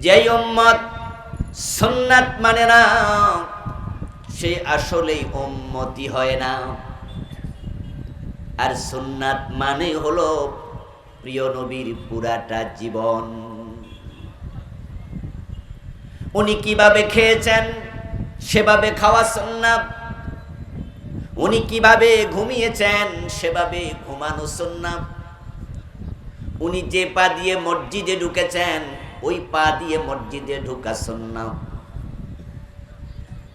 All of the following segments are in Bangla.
যেই উম্মত সুন্নাত মানে না সে আসলেই উম্মতি হয় না। আর সুন্নাত মানে হলো প্রিয় নবীর পুরাটা জীবন। উনি কিভাবে খেয়েছেন সেভাবে খাওয়া সুন্নাত, উনি কিভাবে ঘুমিয়েছেন সেভাবে ঘুমানো সুন্নাত, উনি যে পা দিয়ে মসজিদে ঢুকেছেন ওই পা দিয়ে মসজিদে ঢুকা সুন্নাত।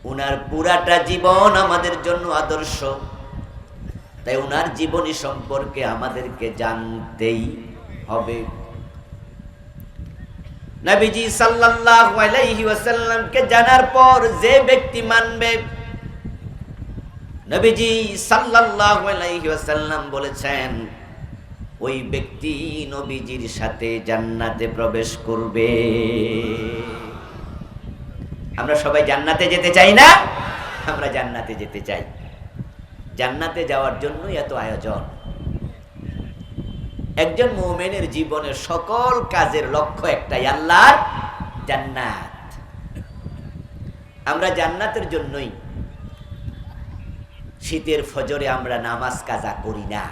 উনার পুরাটা জীবন আমাদের জন্য আদর্শ, তাই উনার জীবনী সম্পর্কে আমাদেরকে জানতেই হবে। নবীজি সাল্লাল্লাহু আলাইহি ওয়াসাল্লামকে জানার পর যে ব্যক্তি মানবে, নবীজি সাল্লাল্লাহু আলাইহি ওয়াসাল্লাম বলেছেন ওই ব্যক্তি নবীজির সাথে জান্নাতে প্রবেশ করবে। আমরা সবাই জান্নাতে যেতে চাই না? আমরা জান্নাতে যেতে চাই। জান্নাতে যাওয়ার জন্যই এত আয়োজন। একজন মুমিনের জীবনের সকল কাজের লক্ষ্য একটাই, আল্লাহর জান্নাত। আমরা জান্নাতের জন্যই শীতের ফজরে আমরা নামাজ কাজা করি না।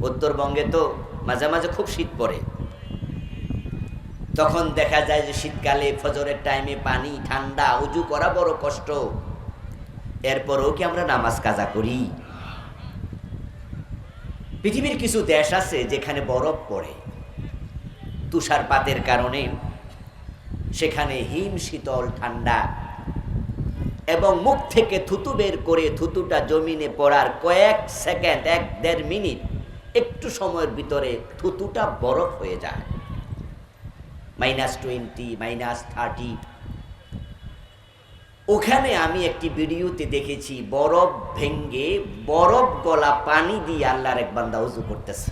উত্তরবঙ্গে তো মাঝে মাঝে খুব শীত পড়ে, তখন দেখা যায় যে শীতকালে ফজরের টাইমে পানি ঠান্ডা, উজু করা বড় কষ্ট, এরপরেও কি আমরা নামাজ কাজা করি? পৃথিবীর কিছু দেশ আছে যেখানে বরফ পড়ে তুষারপাতের কারণে, সেখানে হিম শীতল ঠান্ডা, এবং মুখ থেকে থুতু বের করে থুতুটা জমিনে পড়ার কয়েক সেকেন্ড, 1-1.5 মিনিট, একটু সময়ের ভিতরে থুতুটা বরফ হয়ে যায়। -20, -30। ওখানে আমি একটি ভিডিওতে দেখেছি বরফ ভেঙ্গে বরফ গলা পানি দিয়ে আল্লাহর এক বান্দা ওযু করতেছে।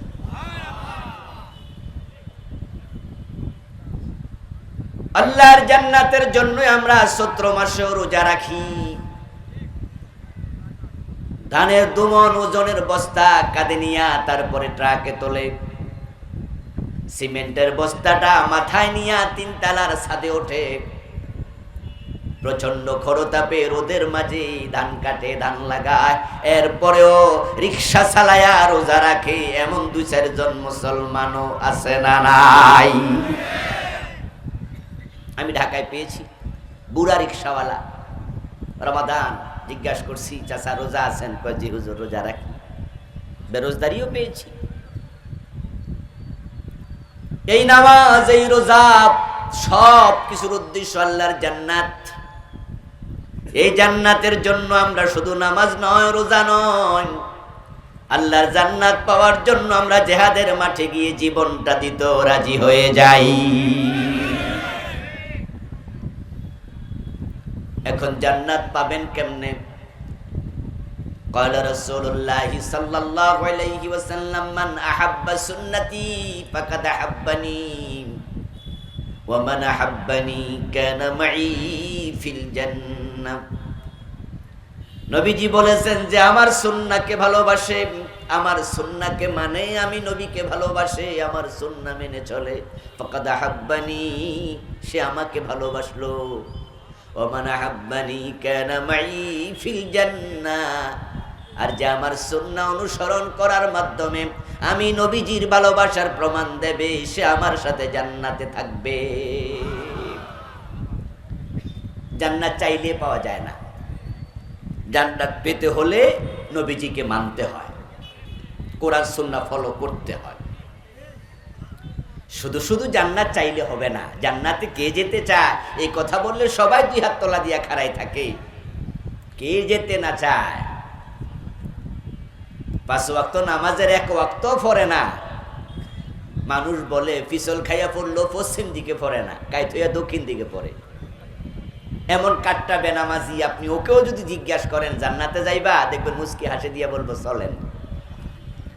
আল্লাহর জান্নাতের জন্য আমরা চৈত্র মাসে রোজা রাখি। ধানের দুমন ওজনের বস্তা কাঁধে নিয়া তারপরে ট্রাকে তোলে, সিমেন্টের বস্তাটা মাথায় নিয়া 3 তলার ছাদে ওঠে, প্রচন্ড খরতাপে রোদের মাঝে ধান কাটে, ধান লাগায়, এরপরেও রিক্সা চালায়া রোজা রাখে। এমন 2-4 জন মুসলমানও আছে না নাই? আমি ঢাকায় পেয়েছি বুড়া রিক্সাওয়ালা, রমাদান, জিজ্ঞাসা করছি চাচা রোজা আছেন? কয় জি হুজুর রোজা রাখি। বেরোজগারিও পেয়েছি। এই নামাজ, এই রোজা, সব কিছুর উদ্দেশ্য আল্লাহর জান্নাত। এই জান্নাতের জন্য আমরা শুধু নামাজ নয়, রোজা নয়, আল্লাহর জান্নাত পাওয়ার জন্য আমরা জিহাদের মাঠে গিয়ে জীবনটা দিতে রাজি হয়ে যাই। এখন জান্নাত পাবেন কেমনে? ক্বালা রাসূলুল্লাহ সাল্লাল্লাহু আলাইহি ওয়াসাল্লাম মান আহাব্বা সুন্নতি ফাকাদ আহাব্বানি ওয়া মান আহাব্বানি কানা মাই ফিল জান্নাহ। নবীজি বলেছেন যে আমার সুন্নাহকে ভালোবাসে, আমার সুন্নাহকে মানে, আমি নবীকে ভালোবাসে, আমার সুন্নাহ মেনে চলে, ফাকাদ আহাব্বানি, সে আমাকে ভালোবাসলো, ওয়া মান আহাব্বানি কানা মাই ফিল জান্নাহ, আর যে আমার সুন্নাহ অনুসরণ করার মাধ্যমে আমি নবীজির ভালোবাসার প্রমাণ দেবে, সে আমার সাথে জান্নাতে থাকবে। জান্নাত চাইলে পাওয়া যায় না, জান্নাত পেতে হলে নবীজিকে মানতে হয়, কোরআন সুন্নাহ ফলো করতে হয়। শুধু শুধু জান্নাত চাইলে হবে না। জান্নাতে কে যেতে চায় এই কথা বললে সবাই 2 হাত তলা দিয়া খাড়াই থাকে। কে যেতে না চায়? 5 ওয়াক্ত নামাজের 1 ওয়াক্ত পড়ে না। মানুষ বলে পিছল খাইয়া পড়লো পশ্চিম দিকে পড়ে না, কাইত হইয়া দক্ষিণ দিকে পড়ে। এমন কাটটা বেনামাজি, আপনি ওকেও যদি জিজ্ঞাসা করেন জান্নাতে যাইবা, দেখবেন মুস্কি হাসি দিয়া বলবো চলেন,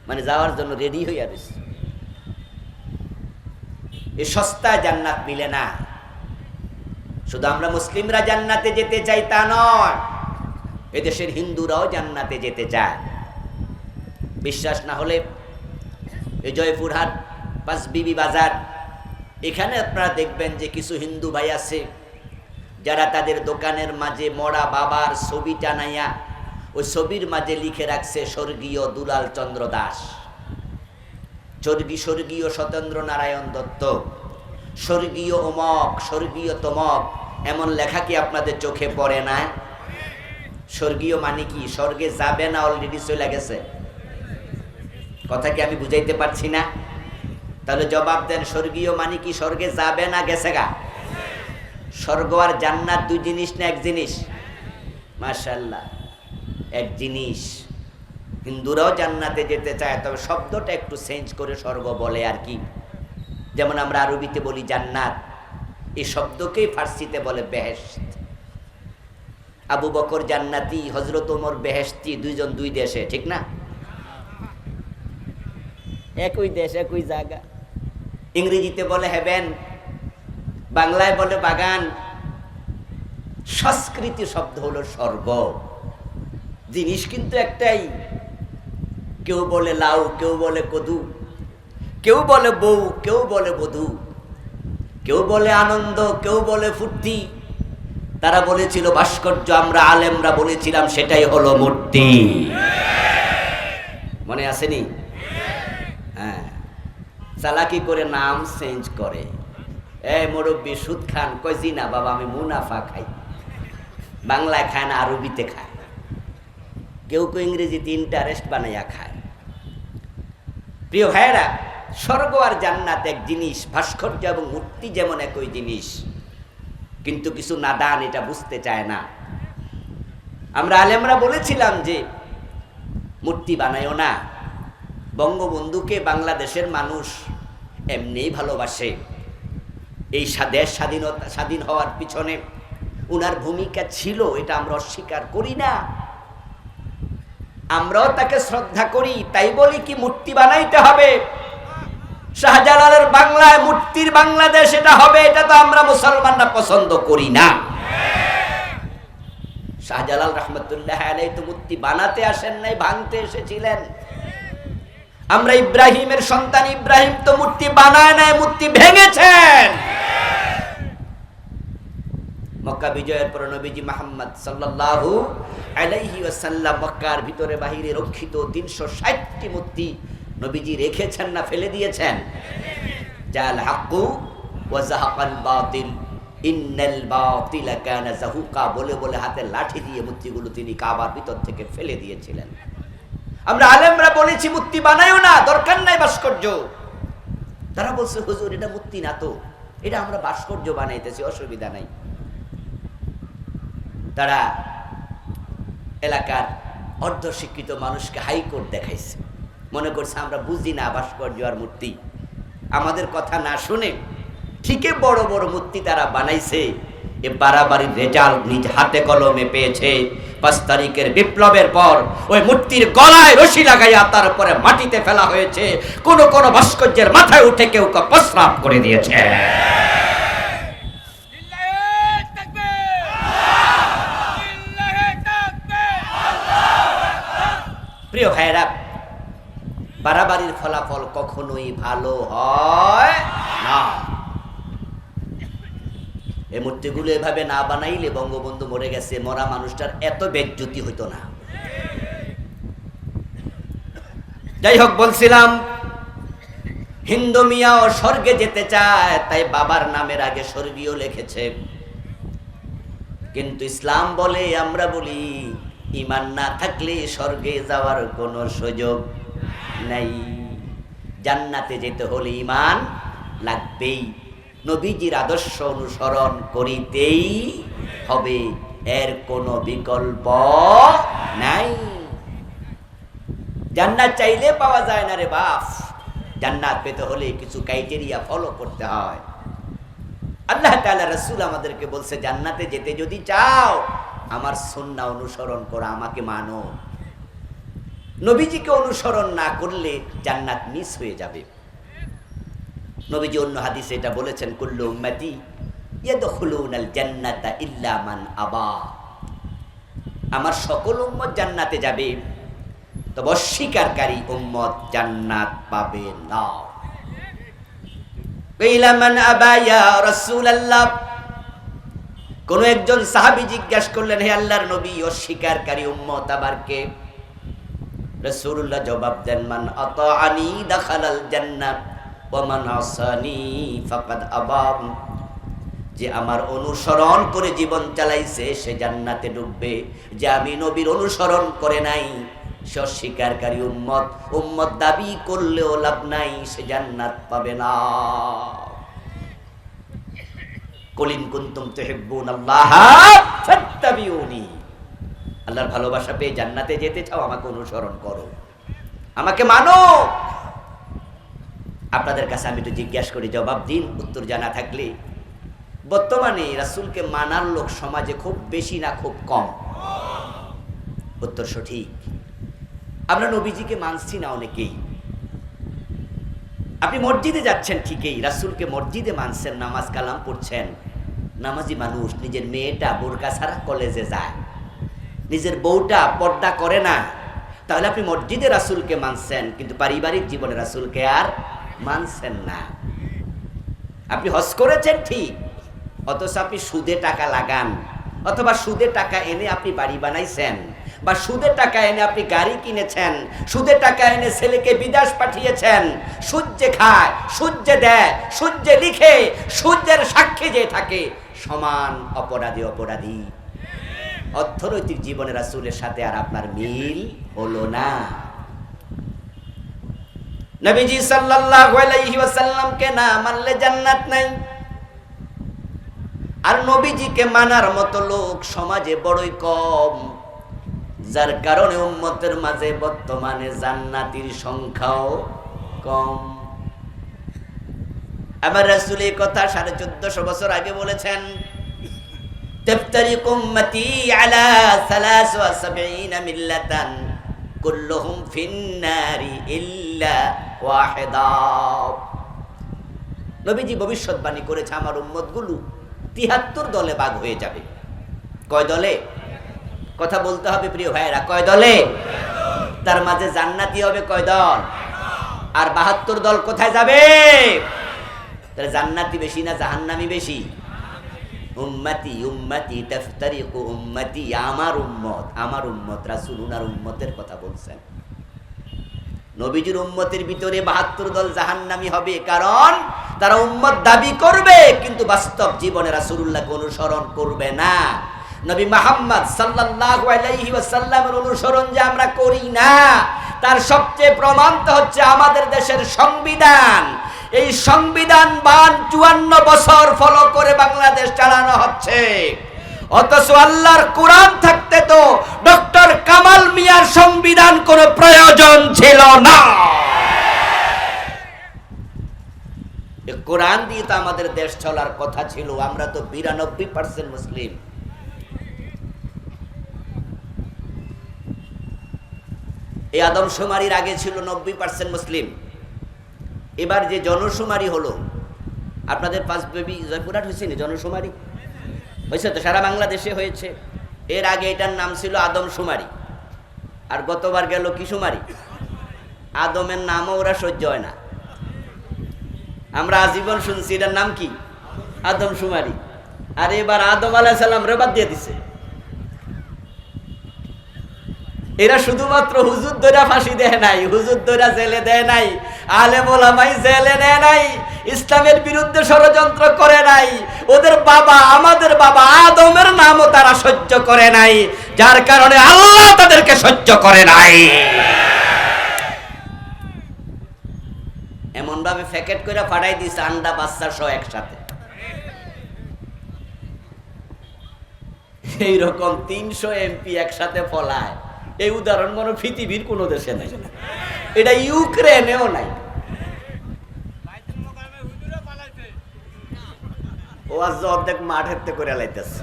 মানে যাওয়ার জন্য রেডি হইয়া রয়েছে। এই সস্তা জান্নাত মিলে না। শুধু আমরা মুসলিমরা জান্নাতে যেতে চাই তা নয়, এদেশের হিন্দুরাও জান্নাতে যেতে চায়। বিশ্বাস না হলে এই জয়পুরহাট 5 বিবি বাজার এখানে আপনারা দেখবেন যে কিছু হিন্দু ভাই আছে যারা তাদের দোকানের মাঝে মরা বাবার ছবি টানাইয়া ওই ছবির মাঝে লিখে রাখছে স্বর্গীয় দুলাল চন্দ্র দাস, স্বর্গীয় সত্যেন্দ্র নারায়ণ দত্ত, স্বর্গীয় অমক, স্বর্গীয় তমক, এমন লেখা কি আপনাদের চোখে পড়ে না? স্বর্গীয় মানে কি? স্বর্গে যাবে না, অলরেডি চলে গেছে? কথা কি আমি বুঝাইতে পারছি না? তাহলে জবাব দেন, স্বর্গীয় মানে কি? স্বর্গে যাবে না গেছে গা? স্বর্গ আর জান্নাত দুই জিনিস না এক জিনিস? মাশাআল্লাহ, এক জিনিস। হিন্দুরাও জান্নাতে যেতে চায়, তবে শব্দটা একটু চেঞ্জ করে স্বর্গ বলে আর কি। যেমন আমরা আরবিতে বলি জান্নাত, এই শব্দকেই ফার্সিতে বলে বেহেশত। আবু বকর জান্নাতি, হযরত ওমর বেহেশতি, দুইজন দুই দেশে, ঠিক না? একই দেশ একই জায়গা। ইংরেজিতে বলে হেভেন, বাংলায় বলে বাগান। সংস্কৃতি শব্দ হলো স্বর্গ। জিনিস কিন্তু একটাই। কেউ বলে লাউ, কেউ বলে কদু, কেউ বলে বউ, কেউ বলে বধূ, কেউ বলে আনন্দ, কেউ বলে ফুর্তি। তারা বলেছিল ভাস্কর্য, আমরা আলেমরা বলেছিলাম সেটাই হলো মূর্তি। মনে আসেনি? হ্যাঁ, চালাকি করে নাম চেঞ্জ করে। এই মুরব্বী সুদ খান, কয় জি না বাবা, আমি মুনাফা খাই। বাংলায় খায় না, আরবিতে খায়। কেউ কেউ ইংরেজিতে ইন্টারেস্ট বানাইয়া খায়। প্রিয় ভাইয়েরা, স্বর্গ আর জান্নাত এক জিনিস, ভাস্কর্য এবং মূর্তি যেমন একই জিনিস, কিন্তু কিছু নাদান এটা বুঝতে চায় না। আমরা আলেমরা বলেছিলাম যে মূর্তি বানায়ও না। বঙ্গবন্ধুকে বাংলাদেশের মানুষ এমনিই ভালোবাসে। এই দেশ স্বাধীন হওয়ার পিছনে উনার ভূমিকা ছিল, এটা আমরা অস্বীকার করি না। আমরাও তাকে শ্রদ্ধা করি, তাই বলি কি মূর্তি বানাইতে হবে? শাহজালালের বাংলায় মূর্তির বাংলাদেশ এটা হবে, এটা তো আমরা মুসলমানরা পছন্দ করি না। শাহজালাল রহমতুল্লাহ আলাইহি তো মূর্তি বানাতে আসেন নাই, ভাঙতে এসেছিলেন। আমরা ইব্রাহিমের সন্তান, ইব্রাহিম তো মূর্তি বানায় নাই, মূর্তি ভেঙেছেন। মক্কা বিজয়ের পর নবীজি মুহাম্মদ সাল্লাল্লাহু আলাইহি ওয়াসাল্লাম মক্কার ভিতরে বাহিরে রক্ষিত 360টি মূর্তি নবীজি রেখেছেন না ফেলে দিয়েছেন? জাল হাক্কু ওয়া যাহাকাল বাতিল ইন্নাল বাতিলা কানা যাহুকা বলে বলে হাতে লাঠি দিয়ে মূর্তিগুলো তিনি কাবার ভিতর থেকে ফেলে দিয়েছিলেন। আমরা আলেমরা বলেছি মূর্তি বানায়ও না, দরকার নাই ভাস্কর্য। তারা বলছে হুজুর এটা মূর্তি না তো, এটা আমরা ভাস্কর্য বানাইতেছি, অসুবিধা নাই। তারা এলাকার অর্ধশিক্ষিত মানুষকে হাইকোর্ট দেখাইছে, মনে করছে আমরা বুঝি না ভাস্কর্য আর মূর্তি। আমাদের কথা না শুনে ঠিকই বড় বড় মূর্তি তারা বানাইছে। এ বাড়াবাড়ির রেজাল্ট নিজ হাতে কলমে পেয়েছে। 5 তারিখের বিপ্লবের পর ওই মূর্তির গলায় রশি লাগাইয়া তারপরে মাটিতে ফেলা হয়েছে। কোন কোন ভাস্কর্যের মাথায় উঠে কেউ প্রস্রাব করে দিয়েছে। প্রিয় ভাইরা, বাড়াবাড়ির ফলাফল কখনোই ভালো হয় না। এই মূর্তিগুলো এভাবে না বানাইলে বঙ্গবন্ধু মরে গেছে, মরা মানুষটার এত বেজ্জতি হইতো না। যাই হোক, বলছিলাম হিন্দু মিয়াও স্বর্গে যেতে চায়, তাই বাবার নামের আগে স্বর্গীয় লিখেছে। কিন্তু ইসলাম বলে, আমরা বলি ঈমান না থাকলে স্বর্গে যাওয়ার কোনো সুযোগ নাই। জান্নাতে যেতে হলে ঈমান লাগবেই, নবীজির আদর্শ অনুসরণ করিতেই হবে, এর কোনো বিকল্প নাই। জান্নাত চাইলে পাওয়া যায় না রে বাপ। জান্নাত পেতে হলে কিছু ক্রাইটেরিয়া ফলো করতে হয়। আল্লাহ তাআলা রাসূল আমাদেরকে বলছে, জান্নাতে যেতে যদি চাও আমার সুন্নাহ অনুসরণ করো, আমাকে মানো। নবীজিকে অনুসরণ না করলে জান্নাত মিস হয়ে যাবে। নবীজি অন্য হাদিসে এটা বলেছেন, কুল্লু উম্মতি ইয়াদখুলুনাল জান্নাতা ইল্লা মান আবা। আমার সকল উম্মত জান্নাতে যাবে, তবে অস্বীকারী উম্মত জান্নাত পাবে না। কিলা মান আবা ইয়া রাসূলুল্লাহ, কোন একজন সাহাবী জিজ্ঞাসা করলেন, হে আল্লাহর নবী, অস্বীকারী উম্মত আবার কে? রাসূলুল্লাহ জবাব দেন, মান আতাআনি দাখালাল জান্নাহ ওয়া মান আসানি ফাকাদ আবা, যে আমার অনুসরণ করে জীবন চালাইছে সে জান্নাতে ঢুকবে, যে আমি নবীর অনুসরণ করে নাই সে অস্বীকারী উম্মত। উম্মত দাবি করলেও লাভ নাই, সে জান্নাত পাবে না। কুলিন কুনতুম তুহিব্বুনাল্লাহ ফাত্তাবিউনি, আল্লাহর ভালোবাসা পেয়ে জান্নাতে যেতে চাও, আমাকে অনুসরণ করো, আমাকে মানো। আপনাদের কাছে আমি একটু জিজ্ঞাসা করি, জবাব দিন উত্তর জানা থাকলে। বর্তমানে রাসূলকে মানার লোক সমাজে খুব বেশি না খুব কম? উত্তর সঠিক। আমরা নবীজিকে মানছি না অনেকেই। আপনি মসজিদে যাচ্ছেন ঠিকই, রাসূলকে মসজিদে মানছেন, নামাজ কালাম পড়ছেন, নামাজি মানুষ নিজের মেয়েটা বোরকা ছাড়া কলেজে যায়, নিজের বউটা পর্দা করে না, তাহলে আপনি মসজিদে রাসূলকে মানছেন, কিন্তু পারিবারিক জীবনে রাসূলকে আর মানছেন না। আপনি হজ করেছেন ঠিক, অথচ আপনি সুদে টাকা লাগান, অথবা সুদে টাকা এনে আপনি বাড়ি বানাইছেন, বা সুদে টাকা এনে আপনি গাড়ি কিনেছেন, সুদে টাকা এনে ছেলেকে বিদেশ পাঠিয়েছেন, সূর্যে খায়, সূর্যে দেয়, সূর্যে লিখে, সূর্যের সাক্ষী যে থাকে, সমান অপরাধী অপরাধী। অর্থনৈতিক জীবনে রাসূলের সাথে আর আপনার মিল হলো না। নবীজি সাল্লাল্লাহু আলাইহি ওয়াসাল্লামকে না মানলে জান্নাত নাই। আর নবীজিকে মানার মতো লোক সমাজে বড়ই কম, যার কারণে উম্মতের মাঝে বর্তমানে জান্নাতীর সংখ্যাও কম। আমার রাসূল এই কথা 1450 বছর আগে বলেছেন, তাফতারিকু উম্মতি আলা 73 মিল্লাতান কুল্লুহুম ফিন্নারি ইল্লা ওয়াহিদা। নবীজি ভবিষ্যৎবাণী করেছে, আমার উম্মতগুলো 73 দলে ভাগ হয়ে যাবে। কয় দলে? কথা বলতে হবে প্রিয় ভাইয়েরা, কয় দলে? তার মাঝে জান্নাতি হবে কয় দল? আর 72 দল কোথায় যাবে? তাহলে জান্নাতি বেশি না জাহান্নামী বেশি? উম্মতি উম্মতি তাফতারিকু উম্মতি, আমার উম্মত, আমার উম্মত। রাসূল উনার উম্মতের কথা বলছেন। নবীজির উম্মতের ভিতরে 72 দল জাহান্নামী হবে, কারণ তারা উম্মত দাবি করবে কিন্তু বাস্তব জীবনে রাসূলুল্লাহকে অনুসরণ করবে না। নবী মুহাম্মদ সাল্লাল্লাহু আলাইহি ওয়াসাল্লামের অনুসরণ যে আমরা করি না, তার সবচেয়ে প্রমাণ তো হচ্ছে আমাদের দেশের সংবিধান। এই সংবিধান 54 বছর ফলো করে বাংলাদেশ চালানো হচ্ছে, অথচ আল্লাহর কোরআন থাকতে তো ডক্টর কামাল মিয়ার সংবিধান কোনো প্রয়োজন ছিল না। এই কোরআন দিয়ে তো আমাদের দেশ চলার কথা ছিল। আমরা তো 92% মুসলিম। এই আদমশুমারির আগে ছিল 90% মুসলিম। এবার যে জনশুমারি হলো, আপনাদের পাঁচবেবি জয়পুরহাট হয়েছে না জনশুমারি? হয়েছে তো, সারা বাংলাদেশে হয়েছে। এর আগে এটার নাম ছিল আদমশুমারি, আর গতবার গেল কি শুমারি? আদমের নামও ওরা সহ্য হয় না। আমরা আজীবন শুনছি এটার নাম কি? আদমশুমারি। আর এবার আদম আলাইহিস সালাম রে বাদ দিয়ে দিছে। এরা শুধুমাত্র হুজুর দইরা ফাঁসি দেয় নাই, হুজুর দইরা জেলে দেয় নাই, আলেম ওলামাই জেলে নেয় নাই, ইসলামের বিরুদ্ধে ষড়যন্ত্র করে নাই। ওদের বাবা, আমাদের বাবা আদমের নামও তারা সহ্য করে নাই, যার কারণে আল্লাহ তাদেরকে সহ্য করে নাই। এমন ভাবে প্যাকেট করে ফাটাই দিছে, আন্ডা বাচ্চা সহ একসাথে। এইরকম 300 এমপি একসাথে ফলায়, এই উদাহরণ মনে পৃথিবীর কোন দেশে নাই। এটা ইউক্রেনেও নাই। ও আজ অর্ধেক মাঠ হেঁটে করে লাইতেছে।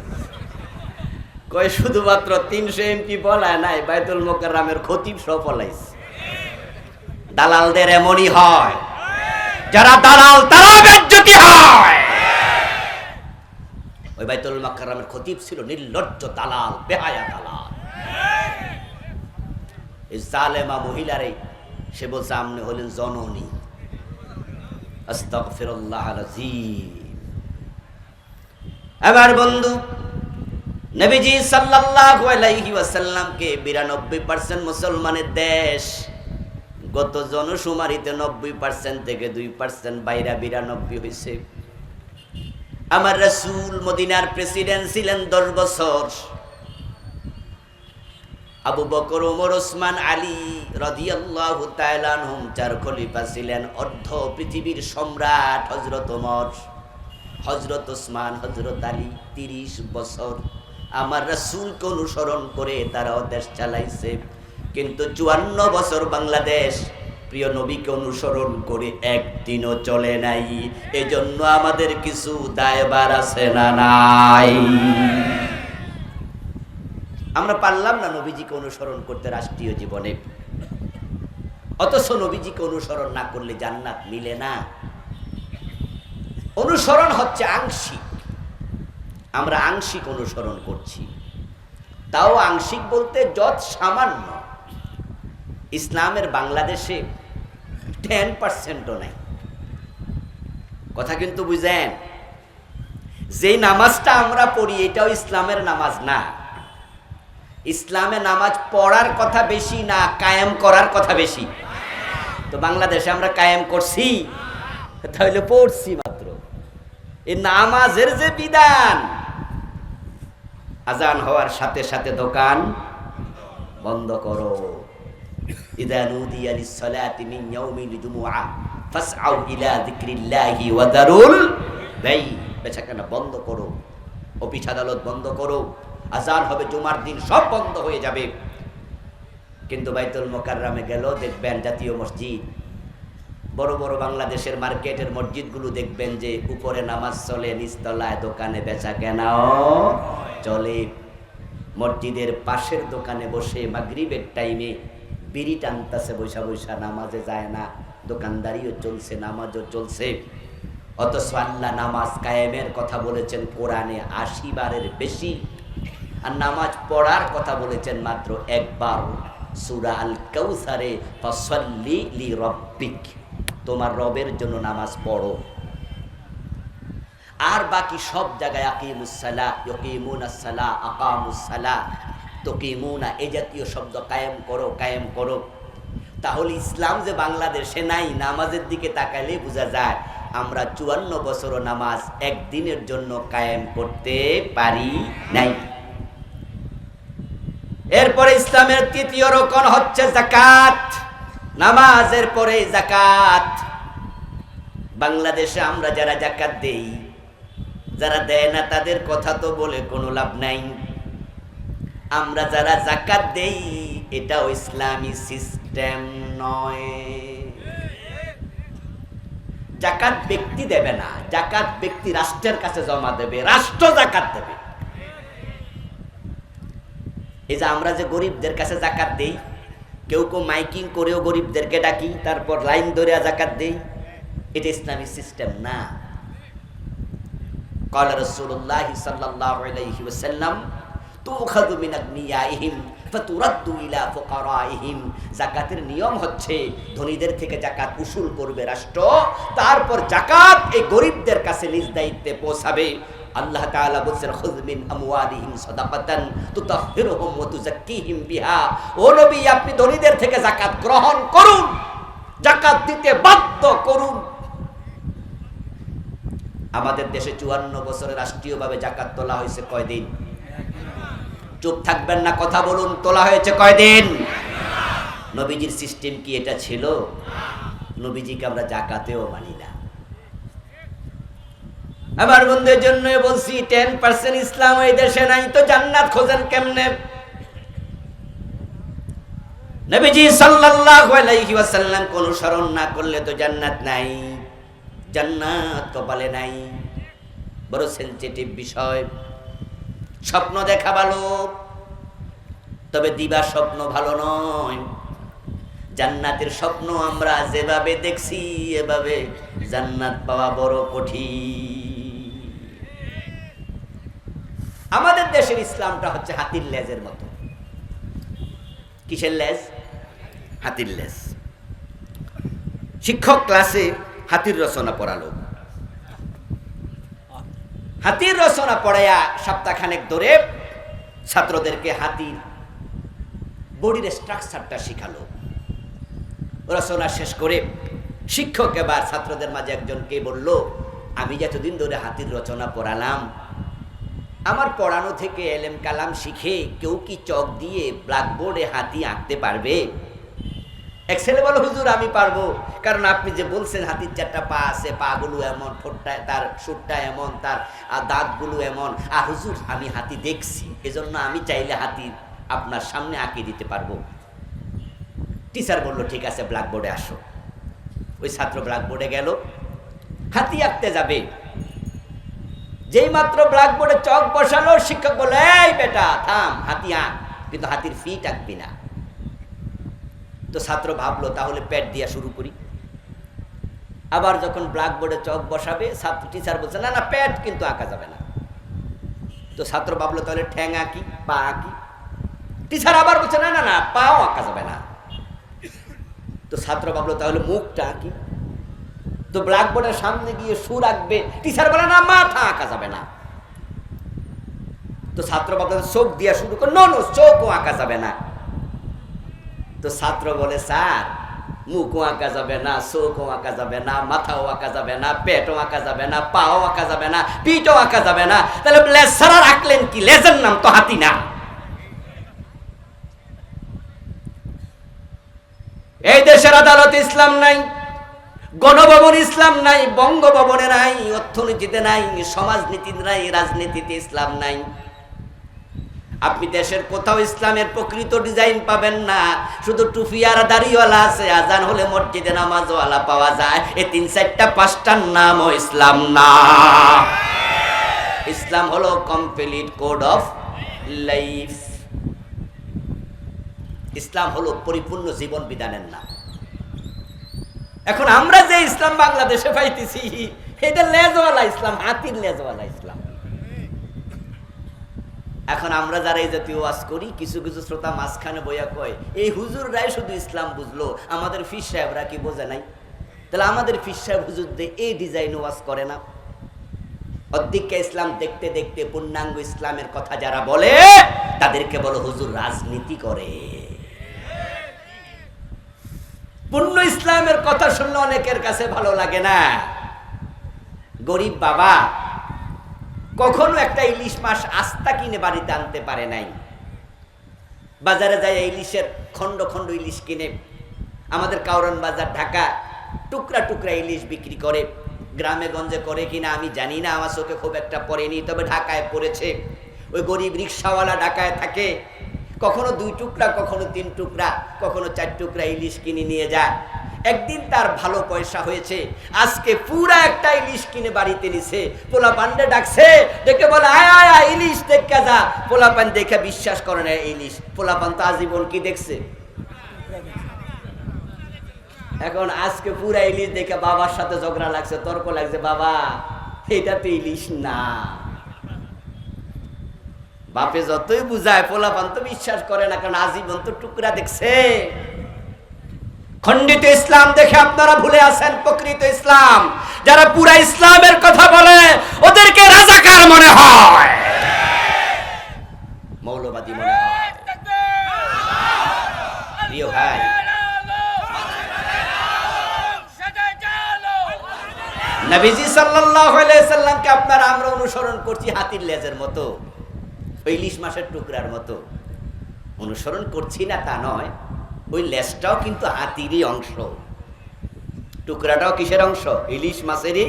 কয় শুধুমাত্র 300 এমপি বলায় নাই, বাইতুল মোকাররমের খতিব সহ ফলাইছে। দালালদের এমনই হয়, যারা দালাল তারা বেজ্জতি হয়। ওই বাইতুল মোকাররমের খতিব ছিল নির্লজ্জ দালাল, বেহায়া দালাল। এই জালেমা মহিলারে সে বলছে, আপনি হলেন জননী, আস্তাগফিরুল্লাহ আযীম। আমার বন্ধু নবীজি সাল্লাল্লাহু আলাইহি ওয়াসাল্লামকে 92% মুসলমানের দেশ, গত জনশুমারিতে 90% থেকে 2% বাইরা 92 হয়েছে। আমার রাসূল মদিনার প্রেসিডেন্ট ছিলেন 10 বছর। আবু বকর, ওমর, ওসমান, আলী রাদিয়াল্লাহু তাআলা আনহুম 4 খলিফা ছিলেন। অর্ধ পৃথিবীর সম্রাট হযরত ওমর, হযরত ওসমান, হযরত আলী 30 বছর আমার রাসূলকে অনুসরণ করে তারাও দেশ চালাইছে। কিন্তু 54 বছর বাংলাদেশ প্রিয় নবীকে অনুসরণ করে একদিনও চলে নাই। এজন্য আমাদের কিছু দায়ভার আছে না নাই? আমরা পারলাম না নবীজিকে অনুসরণ করতে রাষ্ট্রীয় জীবনে, অথচ নবীজিকে অনুসরণ না করলে জান্নাত মিলে না। অনুসরণ হচ্ছে আংশিক, আমরা আংশিক অনুসরণ করছি, তাও আংশিক বলতে যত সামান্য। ইসলামের বাংলাদেশে 10%ও নাই। কথা কিন্তু বুঝেন, যে নামাজটা আমরা পড়ি এটাও ইসলামের নামাজ না। ইসলামে নামাজ পড়ার কথা বেশি না, কায়েম করার কথা বেশি। তো বাংলাদেশে আমরা কায়েম করছি, তাহলে পড়ছি মাত্র। এই নামাজের যে বিধান, আজান হওয়ার সাথে সাথে দোকান বন্ধ করো। ইযা নুদিয়া লিস-সালাতি মিন ইয়াউমিল জুমুআহ ফাসআউ ইলা যিকরিল্লাহি ওয়া দারুল বাই। বেচাকেনা বন্ধ করো, অফিস আদালত বন্ধ করো, আজান হবে জুমার দিন, সব বন্ধ হয়ে যাবে। কিন্তু বাইতুল মুকাররমে গেল দেখবেন জাতীয় মসজিদ, বড় বড় বাংলাদেশের মার্কেটের মসজিদগুলো দেখবেন যে উপরে নামাজ চলে, নিচতলায় দোকানে বেচা কেনাও চলে। মসজিদের পাশের দোকানে বসে মাগরিবের টাইমে বিড়ি টানতেছে বৈশা বৈশা, নামাজে যায় না, দোকানদারিও চলছে, নামাজও চলছে। অথচ আল্লাহ নামাজ কায়েমের কথা বলেছেন কোরআনে 80 বারের বেশি, আর নামাজ পড়ার কথা বলেছেন মাত্র একবার, সূরা আল কাউসারে, ফাসাল্লি লিরাব্বিক, তোমার রবের জন্য নামাজ পড়ো। আর বাকি সব জায়গায় আকিমুস সালাহ, ইয়াকিমুনাস সালাহ, আকামুস সালাহ, তুকিমুনা, এই জাতীয় শব্দ, কায়েম করো, কায়েম করো। তাহলে ইসলাম যে বাংলাদেশে নাই, নামাজের দিকে তাকালে বোঝা যায় আমরা 54 বছরও নামাজ একদিনের জন্য কায়েম করতে পারি নাই। এরপরে ইসলামের তৃতীয় রকম হচ্ছে যাকাত। নামাজের পরে যাকাত। বাংলাদেশে আমরা যারা যাকাত দেই, যারা দেয় না তাদের কথা তো বলে কোনো লাভ নাই। আমরা যারা যাকাত দেই এটাও ইসলামী সিস্টেম নয়। যাকাত ব্যক্তি দেবে না, যাকাত ব্যক্তি রাষ্ট্রের কাছে জমা দেবে, রাষ্ট্র যাকাত দেবে। এই যে আমরা যে গরিবদের কাছে যাকাত দেই, কেউ কেউ মাইকিং করেও গরিবদেরকে ডাকি, তারপর লাইন ধরে যাকাত দেই, এটা ইসলামী সিস্টেম না। ক্বালা রাসূলুল্লাহি সাল্লাল্লাহু আলাইহি ওয়াসাল্লাম তুখাযু মিন আগনিয়াইহিম ফাতুরাদ্দু ইলা ফুকারাইহিম। যাকাতের নিয়ম হচ্ছে ধনীদের থেকে যাকাত উসুল করবে রাষ্ট্র, তারপর যাকাত এই গরিবদের কাছে নিজ দায়িত্বে পৌঁছাবে। আল্লাহ তাআলা বলেন খুয মিন আমওয়ালিহিম সাদাকাতান তুতাহহিরুহুম ওয়া তুযাক্কিহিম বিহা। ও নবী, আপনি ধনীদের থেকে যাকাত গ্রহণ করুন, যাকাত দিতে বাধ্য করুন। আমাদের দেশে 54 বছরে রাষ্ট্রীয়ভাবে যাকাত তোলা হয়েছে কয়দিন? চুপ থাকবেন না, কথা বলুন, তোলা হয়েছে কয়দিন? নবীজির সিস্টেম কি এটা ছিল? নবীজিকে আমরা যাকাতেও মানি না। আমার বন্ধুদের জন্য বলছি, 10% ইসলাম এই দেশে নাই, তো জান্নাত খোঁজেন কেমনে? নবীজি সাল্লাল্লাহু আলাইহি ওয়াসাল্লাম কোন অনুসরণ না করলে তো জান্নাত নাই, জান্নাত কপালে নাই। বড় সেনসিটিভ বিষয়। স্বপ্ন দেখা ভালো, তবে দিবা স্বপ্ন ভালো নয়। জান্নাতের স্বপ্ন আমরা যেভাবে দেখছি এভাবে জান্নাত পাওয়া বড় কঠিন। আমাদের দেশের ইসলামটা হচ্ছে হাতির লেজের মতো। কিসের লেজ? হাতির লেজ। শিক্ষক ক্লাসে হাতির রচনা পড়ালো। হাতির রচনা পড়াইয়া সপ্তাহখানেক ধরে ছাত্রদেরকে হাতির বডির স্ট্রাকচারটা শিখালো। রচনা শেষ করে শিক্ষক এবার ছাত্রদের মাঝে একজনকে বলল, আমি যতদিন ধরে হাতির রচনা পড়ালাম, আমার পড়ানো থেকে এলেম কালাম শিখে কেউ কি চক দিয়ে ব্ল্যাকবোর্ডে হাতি আঁকতে পারবে? এক ছেলে বলো, হুজুর আমি পারবো, কারণ আপনি যে বলছেন হাতির 4টা পা আছে, পাগুলো এমন, ঠোঁটটা তার সুরটা এমন, তার দাঁতগুলো এমন, আর হুজুর আমি হাতি দেখছি, এজন্য আমি চাইলে হাতি আপনার সামনে আঁকিয়ে দিতে পারবো। টিচার বলল, ঠিক আছে ব্ল্যাকবোর্ডে আসো। ওই ছাত্র ব্ল্যাকবোর্ডে গেল, হাতি আঁকতে যাবে। যেই মাত্র ব্ল্যাকবোর্ডে চক বসালো, শিক্ষক বলল, এই বেটা থাম, হাতি আঁক, কিন্তু হাতির ফিট আঁকবি না। তো ছাত্র ভাবলো তাহলে প্যাড দিয়া শুরু করি। আবার যখন ব্ল্যাকবোর্ডে চক বসাবে, ছাত্র টিচার বলছে, না না প্যাড কিন্তু আঁকা যাবে না। তো ছাত্র ভাবলো তাহলে ঠ্যাং আঁকি, পা আঁকি। টিচার আবার বলছে, না না না পাও আঁকা যাবে না। তো ছাত্র ভাবলো তাহলে মুখটা আঁকি। তো ব্ল্যাকবোর্ডের সামনে গিয়ে সুর আঁকবে, টিচার বলে, না মাথা আঁকা যাবে না। তো ছাত্র ভাবলো চোখ দিয়া শুরু করে, নো নো চোখও আঁকা যাবে না। তো ছাত্র বলে, স্যার মুখও আঁকা যাবে না, চোখও আঁকা যাবে না, মাথাও আঁকা যাবে না, পেটও আঁকা যাবে না, পাও আঁকা যাবে না, পিঠও আঁকা যাবে না, তাহলে লেজার আঁকলেন কি? লেজের নাম তো হাতি না। এই দেশের আদালত ইসলাম নাই, গণভবন ইসলাম নাই, বঙ্গভবনে নাই, অর্থনীতিতে নাই, সমাজনীতিতে নাই, রাজনীতিতে ইসলাম নাই। আপনি দেশের কোথাও ইসলামের প্রকৃত ডিজাইন পাবেন না। শুধু টুপি আর দাড়িওয়ালা আছে, আজান হলে মসজিদে নামাজওয়ালা পাওয়া যায়। এই 3-4-5টার নামও ইসলাম না। ইসলাম হলো কমপ্লিট কোড অফ লাইফ। ইসলাম হলো পরিপূর্ণ জীবন বিধানের নাম। এখন আমরা যে ইসলাম বাংলাদেশে পাইতেছি, এটা লেজওয়ালা ইসলাম, হাতির লেজওয়ালা ইসলাম। এখন আমরা যারা এই জাতীয় ওয়াজ করি, কিছু কিছু শ্রোতা মাঝখানে বইয়া কয়, এই হুজুররাই শুধু ইসলাম বুঝলো, আমাদের ফির সাহেবরা কি বোঝে নাই? তাহলে আমাদের ফির সাহেব হুজুরদের এই ডিজাইন ওয়াজ করে না। অধিক্য ইসলাম দেখতে দেখতে পূর্ণাঙ্গ ইসলামের কথা যারা বলে, তাদেরকে বলো হুজুর রাজনীতি করে। পূর্ণ ইসলামের কথা শুনলে অনেকের কাছে ভালো লাগে না। গরিব বাবা কখনো একটা ইলিশ মাছ আস্তা কিনে বাড়িতে আনতে পারে নাই। বাজারে যায় ইলিশের খন্ড খন্ড ইলিশ কিনে। আমাদের কাউরান বাজার ঢাকা টুকরা টুকরা ইলিশ বিক্রি করে। গ্রামে গঞ্জে করে কিনা আমি জানি না, আমার চোখে খুব একটা পড়েনি, তবে ঢাকায় পড়েছে। ওই গরিব রিক্সাওয়ালা ঢাকায় থাকে, কখনো 2 টুকরা, কখনো 3 টুকরা, কখনো 4 টুকরা ইলিশ কিনে নিয়ে যায়। একদিন তার ভালো পয়সা হয়েছে, আজকে পুরা একটা ইলিশ কিনে বাড়িতে নিছে। পোলাপান্ডে ডাকছে, ডেকে বলে, আয় আয় আয় ইলিশ দেখে যা। পোলাপান দেখে বিশ্বাস করে না ইলিশ। পোলাপান তো আজীবন কি দেখছে? এখন আজকে পুরা ইলিশ দেখে বাবার সাথে ঝগড়া লাগছে, তর্ক লাগছে, বাবা এটা তো ইলিশ না। বাপে যতই বুঝায়, পোলাপান তো বিশ্বাস করে না, কারণ আজীবন তো টুকরা দেখছে। খণ্ডিত ইসলাম দেখে আপনারা ভুলে আছেন প্রকৃত ইসলাম। যারা পুরা ইসলামের কথা বলে ওদেরকে রাজাকার মনে হয়, মৌলবাদী মনে হয়। প্রিয় ভাই, নবীজি সাল্লাল্লাহু আলাইহি সাল্লামকে আপনারা আমরা অনুসরণ করছি হাতির লেজের মতো, ইলিশ মাছের টুকরার মতো। অনুসরণ করছি না তা নয়, ওই লেজটাও কিন্তু হাতিরই অংশ, টুকরাটাও কিসের অংশ? ইলিশ মাছেরই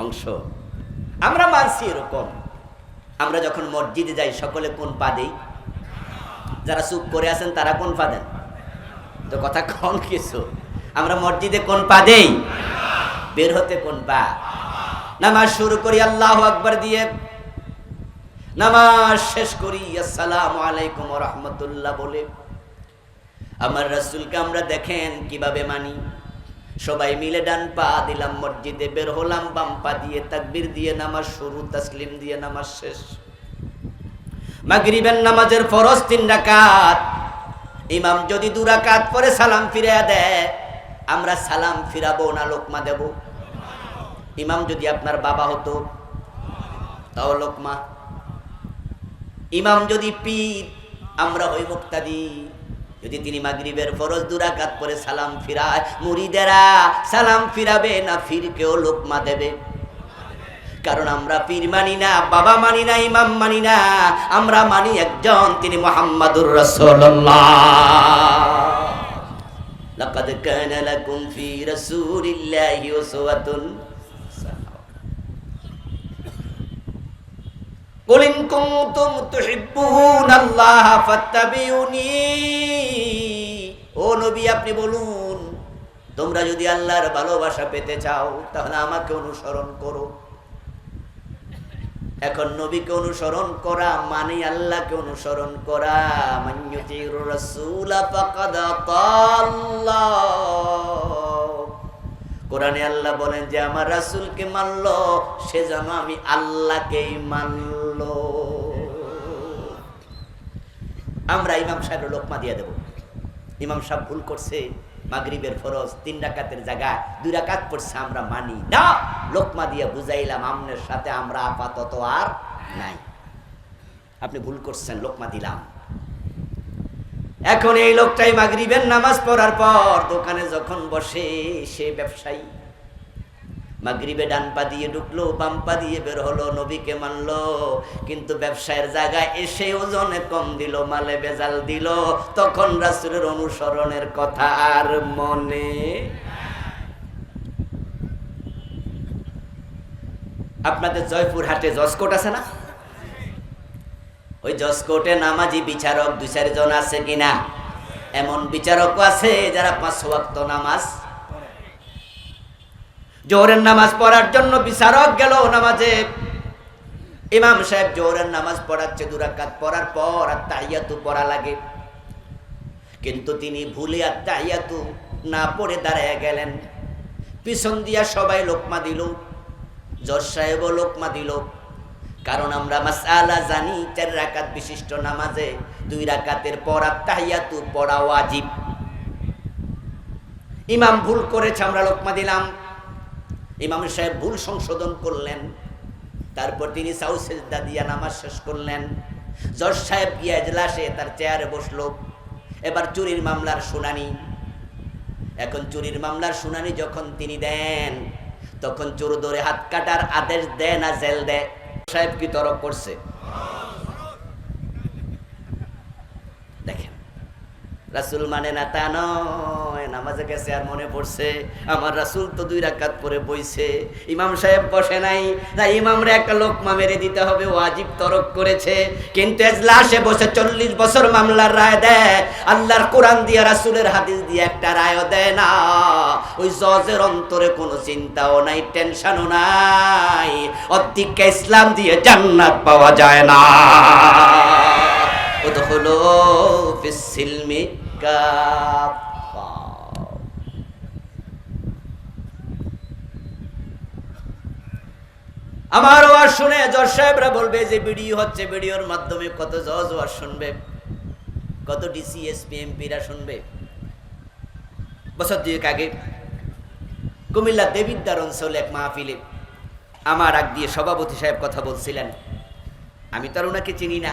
অংশ। আমরা মানছি এরকম। আমরা যখন মসজিদে যাই সকলে কোন পা দেই? যারা চুপ করে আছেন তারা কোন পা দেন? তো কথা কম কিছু। আমরা মসজিদে কোন পা দেই? বের হতে কোন পা? নামাজ শুরু করি আল্লাহু আকবার দিয়ে, নামাজ শেষ করি আসসালামু আলাইকুম ওয়া রাহমাতুল্লাহ বলে। আমার রাসূলকে আমরা দেখেন কিভাবে মানি। সবাই মিলে ডান পা দিলাম, মসজিদে বের হলাম বাম পা দিয়ে, তাকবীর দিয়ে নামাজ শুরু, তাসলিম দিয়ে নামাজ শেষ। মাগরিবের নামাজের ফরজ 3 রাকাত। ইমাম যদি 2 রাকাত পরে সালাম ফিরিয়ে দেয়, আমরা সালাম ফিরাবো না লোকমা দেব? ইমাম যদি আপনার বাবা হতো তাও লোকমা। ইমাম যদি পীর, আমরা হই মুক্তাদি। যদি তিনি মাগরিবের ফরজ 2 রাকাত পরে সালাম ফিরায়, মুরিদেরা সালাম ফিরাবে না ফিরকেও লোকমা দেবে। কারণ আমরা পীর মানি না, বাবা মানি না, ইমাম মানি না, আমরা মানি একজন, তিনি মুহাম্মাদুর রাসূলুল্লাহ। লাকাদ কানা লাকুম ফি রাসূলিল্লাহি উসওয়াতুন কুল ইন কুনতুম তুহিব্বুনাল্লাহ ফাত্তাবিউনি। ও নবী, আপনি বলুন, তোমরা যদি আল্লাহর ভালোবাসা পেতে চাও তাহলে আমাকে অনুসরণ করো। এখন নবীকে অনুসরণ করা মানে আল্লাহকে অনুসরণ করা। মান ইউতির রাসূলা ফাকাদ আতাল্লাহ। কোরআনে আল্লাহ বলেন যে আমার রাসূলকে মানলো সে যেন আমি আল্লাহকেই মানলো। আমরা ইমাম সাহেবের লোকমা দিয়ে দেব। ইমাম সাহেব ভুল করছে, মাগরিবের ফরজ 3 রাকাতের জায়গায় 2 রাকাত পড়ছে, আমরা মানি না, লোকমা দিয়ে বুঝাইলাম আমনের সাথে আমরা আপাতত আর নাই, আপনি ভুল করছেন, লোকমা দিলাম। এখন এই লোকটাই মাগরিবের নামাজ পড়ার পর দোকানে যখন বসে, সে ব্যবসায়ী, মাগরিবে ডান পা দিয়ে ঢুকলো, বাম পা দিয়ে বের হলো, নবীকে মানলো, কিন্তু ব্যবসায়ের জায়গায় এসে ওজনে কম দিল, মালে বেজাল দিল, তখন রাসূলের অনুসরণের কথা আর মনে। আপনাদের জয়পুরহাটে জজকোর্ট আছে না? ওই জজকোর্টে নামাজি বিচারক 2-4 জন আছে কিনা? এমন বিচারকও আছে যারা 5 ওয়াক্ত নামাজ। জোহরের নামাজ পড়ার জন্য বিচারক গেল নামাজে, ইমাম সাহেব জোহরের নামাজ পড়াচ্ছে, 2 রাকাত পড়ার পর আত্তাহিয়াতু পড়া লাগে, কিন্তু তিনি ভুলে আত্তাহিয়াতু না পড়ে দাঁড়ায় গেলেন। পিছন দিয়া সবাই লোকমা দিল, জজ সাহেবও লোকমা দিল। কারণ আমরা মাসআলা জানি 4 রাকাত বিশিষ্ট নামাজে 2 রাকাতের পর আত্তাহিয়াতু পড়া ওয়াজিব। ইমাম ভুল করেছে, আমরা লোকমা দিলাম। ইমাম সাহেব ভুল সংশোধন করলেন, তারপর তিনি সাউ সিজদা দিয়া নামাজ শেষ করলেন। জজ সাহেব গিয়া এজলাসে তার চেয়ারে বসলো। এবার চুরির মামলার শুনানি। এখন চুরির মামলার শুনানি যখন তিনি দেন, তখন চোর ধরে হাত কাটার আদেশ দেয় না জেল দেয়? সাহেব কি তরক করছে? দেখেন, রাসূল মানে না তা নয়, নামাজে গেছে আর মনে পড়ছে আমার রাসূল তো 2 রাকাত পরে বইছে, ইমাম সাহেব বসে নাই, না ইমামরে একটা লোকমা মেরে দিতে হবে, ওয়াজিব তরক করেছে। কিন্তু এজলাসে বসে 40 বছর মামলার রায় দেয়, আল্লাহর কোরআন দিয়ে রাসূলের হাদিস দিয়ে একটা রায়ও দেয় না। ওই জজের অন্তরে কোনো চিন্তাও নাই, টেনশনও নাই, অধিক ইসলাম দিয়ে জান্নাত পাওয়া যায় না। উদখুলু ফিস সিলমি কাফা। আমার ওয়াজ শুনে জজ সাহেবরা বলবে যে ভিডিও হচ্ছে, ভিডিওর মাধ্যমে কত জজ ওয়াজ শুনবে, কত ডিসি এসপি এমপিরা শুনবে। বছর 2 আগে কুমিল্লা দেবিদ্বার অঞ্চলে এক মাহফিলে আমার আগ দিয়ে সভাপতি সাহেব কথা বলছিলেন। আমি তো আর ওনাকে চিনি না,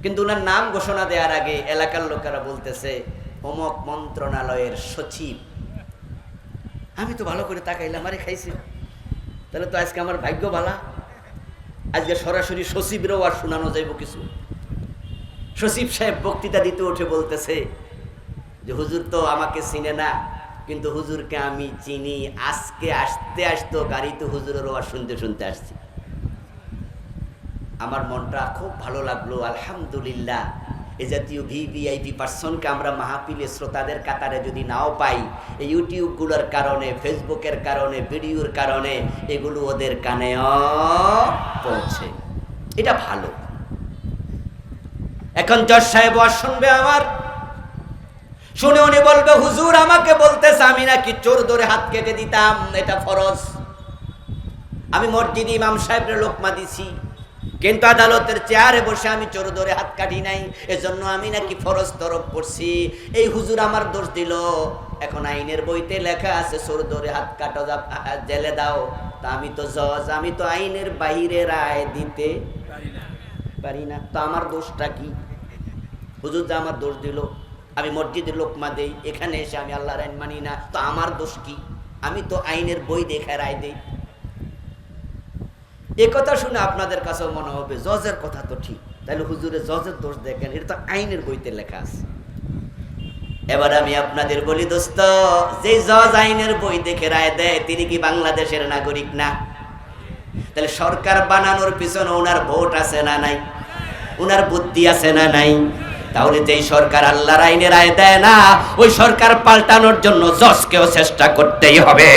কিন্তু ওনার নাম ঘোষণা দেওয়ার আগে এলাকার লোকেরা বলতেছে অমুক মন্ত্রণালয়ের সচিব। আমি তো ভালো করে তাকাইলাম, আরে খাইছি, তাহলে তো আজকে আমার ভাগ্য ভালা, আজকে সরাসরি সচিবেরও আর শোনানো যাইব কিছু। সচিব সাহেব বক্তৃতা দিতে উঠে বলতেছে যে হুজুর তো আমাকে চিনে না, কিন্তু হুজুরকে আমি চিনি, আজকে আসতে আসতো গাড়িতে হুজুরের ওয়াজ শুনতে শুনতে আসছি। আমার মনটা খুব ভালো লাগলো, আলহামদুলিল্লাহ। এ জাতীয় ভিভিআইপি পার্সনকে আমরা মাহফিলে শ্রোতাদের কাতারে যদি নাও পাই, এই ইউটিউবগুলোর কারণে, ফেসবুকের কারণে, ভিডিওর কারণে এগুলো ওদের কানেও পৌঁছে, এটা ভালো। এখন জজ সাহেব ওয়াজ শুনবে আমার, শুনে উনি বলবে হুজুর আমাকে বলতেছে আমি নাকি চোর ধরে হাত কেটে দিতাম, এটা ফরজ। আমি মসজিদে ইমাম সাহেবের লোকমা দিছি, কিন্তু আদালতের চেয়ারে বসে আমি চোর ধরে হাত কাটি নাই, এজন্য আমি নাকি ফরজ তরক করছি। এই হুজুর আমার দোষ দিল, এখন আইনের বইতে লেখা আছে চোর ধরে হাত কাটো, জেলে দাও। তা আমি তো জজ, আমি তো আইনের বাইরে রায় দিতে পারি না। তো আমার দোষটা কি? হুজুর যা আমার দোষ দিল, আমি মসজিদের লোকমা দেই, এখানে এসে আমি আল্লাহর আইন মানি না, তো আমার দোষ কি? আমি তো আইনের বই দেখে রায় দেই। এ কথা শুনে আপনাদের কাছেও মনে হবে জজের কথা তো ঠিক, তাহলে হুজুরে জজের দোষ দেখেন, এটা তো আইনের বইতে লেখা আছে। এবার আমি আপনাদের বলি দোস্ত, যে জজ আইনের বই দেখে রায় দেয় তিনি কি বাংলাদেশের নাগরিক না? তাহলে সরকার বানানোর পিছনে ওনার ভোট আছে না নাই? ওনার বুদ্ধি আছে না নাই? তাহলে যেই সরকার আল্লাহর আইনে রায় দেয় না, ওই সরকার পাল্টানোর জন্য জজকেও চেষ্টা করতেই হবে।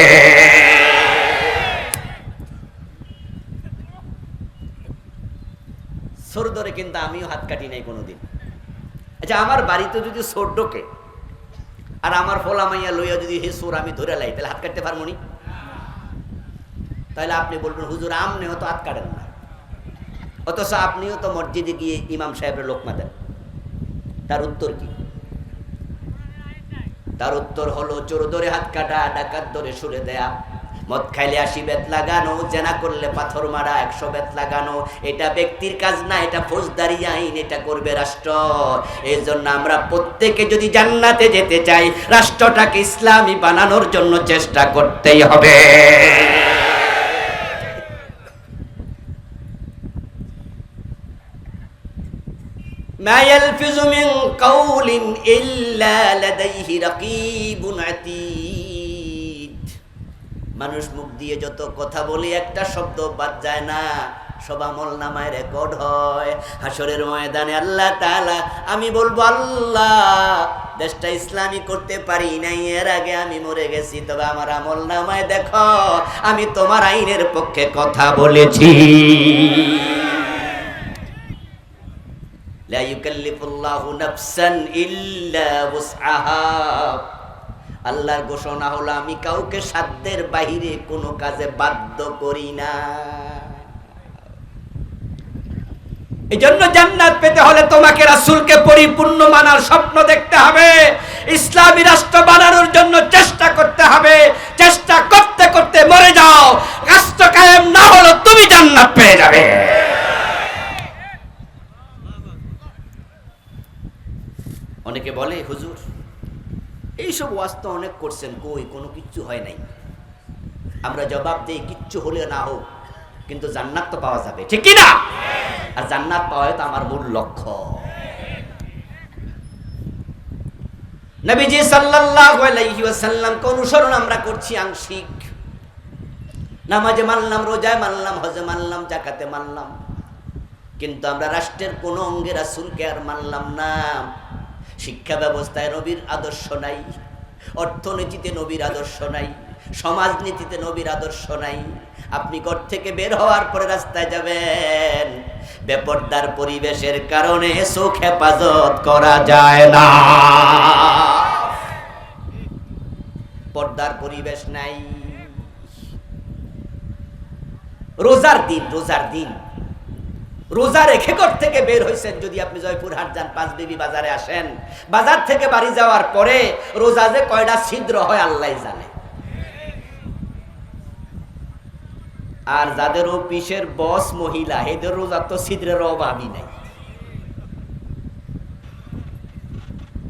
চোর ধরে কিন্তু আমিও হাত কাটি নাই কোনোদিন। আচ্ছা, আমার বাড়িতে যদি চোর ঢোকে আর আমার ফলা মাইয়া লইয়া যদি হে চোর আমি ধরে লাই, তাহলে হাত কাটতে পারবো নি? তাহলে আপনি বলবেন হুজুর আমনেও তো হাত কাটেন না, অথচ আপনিও তো মসজিদে গিয়ে ইমাম সাহেবের লোকমা দেন। তার উত্তর কি? তার উত্তর হলো চোর ধরে হাত কাটা, ডাকাত ধরে সরে দেয়া, মদ খাইলে 80 বেত লাগানো, জেনা করলে পাথর মারা 100 বেত লাগানো। এটা ব্যক্তির কাজ না, এটা ফৌজদারি আইন, এটা করবে রাষ্ট্র। এই জন্য আমরা প্রত্যেকে যদি জান্নাতে যেতে চাই, রাষ্ট্রটাকে ইসলামী বানানোর জন্য চেষ্টা করতেই হবে। মা ইয়ালফিযু মিন কাওলিন ইল্লা লাদাইহি রাকীবুন আতীদ। মানুষ মুখ দিয়ে যত কথা বলে একটা শব্দ বাদ যায় না, সব আমলনামায় রেকর্ড হয়। হাসরের ময়দানে আল্লাহ তাআলা আমি বলবো, আল্লাহ দেশটা ইসলামী করতে পারি নাই, এর আগে আমি মরে গেছি, তবে আমার আমলনামায় দেখো আমি তোমার আইনের পক্ষে কথা বলেছি। লা ইউকাল্লিফুল্লাহু নাফসান ইল্লা উসআহা। আল্লাহর ঘোষণা হলো আমি কাউকে সাধ্যের বাহিরে কোনো কাজে বাধ্য করি না। এজন্য জান্নাত পেতে হলে তোমাকে রাসূলকে পরিপূর্ণ মানার স্বপ্ন দেখতে হবে, ইসলামী রাষ্ট্র বানানোর জন্য চেষ্টা করতে হবে। চেষ্টা করতে করতে মরে যাও, রাষ্ট্র কায়েম না হলো তুমি জান্নাত পেয়ে যাবে। অনেকে বলে হুজুর এইসব ওয়াজ তো অনেক করছেন, কই কোনো কিচ্ছু হয় নাই। আমরা জবাব দিই কিচ্ছু হলে না হোক, কিন্তু জান্নাত তো পাওয়া যাবে, ঠিক কি না? আর জান্নাত পাওয়াই তো আমার মূল লক্ষ্য। নবীজি সাল্লাল্লাহু আলাইহি ওয়াসাল্লামকে অনুসরণ আমরা করছি আংশিক। নামাজে মানলাম, রোজায় মানলাম, হজে মানলাম, যাকাতে মানলাম, কিন্তু আমরা রাষ্ট্রের কোন অঙ্গে রাসূলকে আর মানলাম না। শিক্ষা ব্যবস্থায় নবীর আদর্শ নাই, অর্থনীতিতে নবীর আদর্শ নাই, সমাজনীতিতে নবীর আদর্শ নাই। আপনি ঘর থেকে বের হওয়ার পরে রাস্তায় যাবেন, বেপরদার পরিবেশের কারণে চোখ হেফাজত করা যায় না। পর্দার পরিবেশ নাই। রোজার দিন, রোজার দিন রোজা রেখে ঘর থেকে বের হয়েছেন, যদি আপনি জয়পুরহাট যান, পাঁচবিবি বাজারে আসেন, বাজার থেকে বাড়ি যাওয়ার পরে রোজা যে কয়টা ছিদ্র হয় আল্লাহ জানে। আর যাদের অফিসের বস মহিলা, এদের রোজা তো ছিদ্রের অভাবই নাই।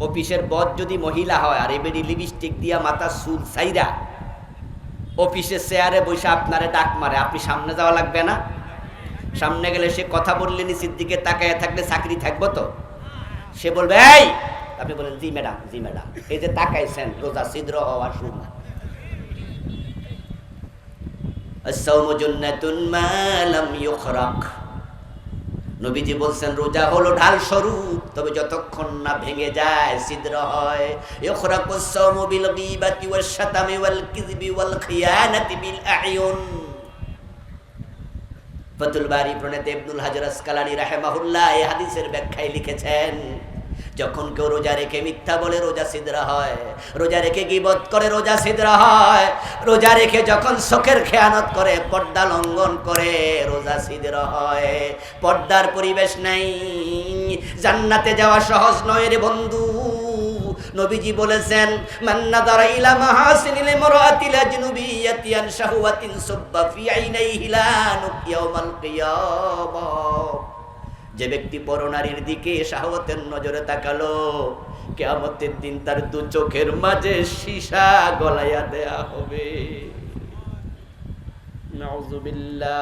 অফিসের বস যদি মহিলা হয় আর এবেডি লিপস্টিক দিয়া মাথা চুল ছাইরা অফিসের চেয়ারে বসে আপনারে ডাক মারে, আপনি সামনে যাওয়া লাগবে না? সামনে গেলে সে কথা বললে নিচের দিকে তাকায় থাকলে চাকরি থাকবো তো? সে বলবে এই, আপনি বলেন জি ম্যাডাম, জি ম্যাডাম, এই যে তাকাইছেন রোজা ছিদ্র হওয়া শুরু। আস-সাওমু জান্নাতুন মা লাম ইউখরাক। নবীজি বলছেন রোজা হলো ঢাল স্বরূপ, তবে যতক্ষণ না ভেঙে যায়, ছিদ্র হয়। ইউখরাকুস সাওমু বিল গীবাতি ওয়াশ শাতামি ওয়াল কিযবি ওয়াল খিয়ানাতি বিল আ'য়ুন। ফাতুল বারী প্রণেতা ইবনুল হাজার আসকালানী রাহিমাহুল্লাহ এই হাদিসের ব্যাখ্যায় লিখেছেন, যখন কেউ রোজা রেখে মিথ্যা বলে রোজা ছিদ্র হয়, রোজা রেখে গীবত করে রোজা ছিদ্র হয়, রোজা রেখে যখন চোখের খেয়ানত করে, পর্দা লঙ্ঘন করে, রোজা ছিদ্র হয়। পর্দার পরিবেশ নাই, জান্নাতে যাওয়া সহজ নয় রে বন্ধু। নবীজি বলেছেন, মান নাযারা ইলা মাহাসিনিল ইমরাতিল আজনুবিয়্যাতি আন শাহওয়াতিন সুব্বা ফি আইনাইহি লানুক ইয়াউমাল কিয়ামাহ। যে ব্যক্তি পরনারীর দিকে শাহওয়াতের নজরে তাকালো, কিয়ামতের দিন তার দু চোখের মাঝে সীসা গলাইয়া দেয়া হবে। নাউযুবিল্লাহ।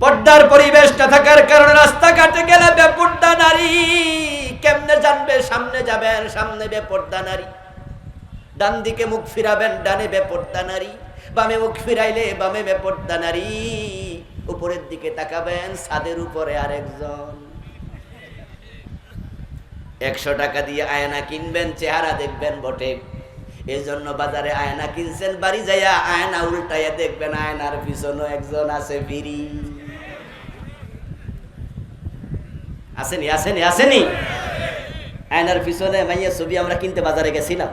পর্দার পরিবেশ না থাকার কারণে রাস্তাঘাটে গেলে বেপর্দা নারী কেমনে জানবে? সামনে যাবেন, সামনে বেপর্দা নারী, ডান দিকে মুখ ফিরাবেন, ডানে বেপর্দা নারী, বামে মুখ ফিরাইলে বামে বেপর্দা নারী, উপরের দিকে তাকাবেন, ছাদের উপরে আরেকজন। 100 টাকা দিয়ে আয়না কিনবেন, চেহারা দেখবেন বটে, এই জন্য বাজারে আয়না কিনছেন, বাড়ি যাইয়া আয়না উল্টাইয়া দেখবেন আয়নার পিছনে একজন আছে ফিরি। আসেনি আসেনি আসেনি? আয়নার পিছনে মাইয়া ছবি আমরা কিনতে বাজারে গেছিলাম,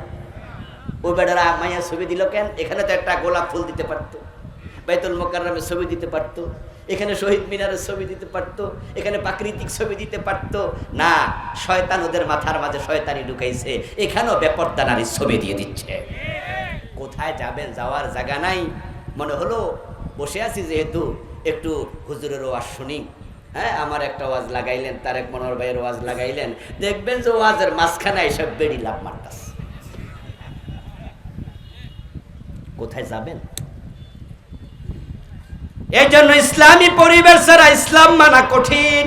ওই বেটারা মাইয়া ছবি দিল কেন? এখানে তো একটা গোলাপ ফুল দিতে পারতো, বাইতুল মোকাররমের ছবি দিতে পারতো, এখানে শহীদ মিনারের ছবি দিতে পারতো, এখানে প্রাকৃতিক ছবি দিতে পারতো না। শয়তান ওদের মাথার মাঝে শয়তানি ঢুকাইছে, এখানেও বেপর্দা নারীর ছবি দিয়ে দিচ্ছে। কোথায় যাবেন? যাওয়ার জায়গা নাই। মনে হলো বসে আছি যেহেতু একটু হুজুরের ওয়াজ শুনি। হ্যাঁ, আমার একটা ওয়াজ লাগাইলেন, তারেক মনোহর ভাইয়ের ওয়াজ লাগাইলেন, দেখবেন যে ওয়াজের মাঝখানে এসব বেড়ি লাভ মারতাছে। কোথায় যাবেন? এই জন্য ইসলামী পরিবেশ ছাড়া ইসলাম মানা কঠিন।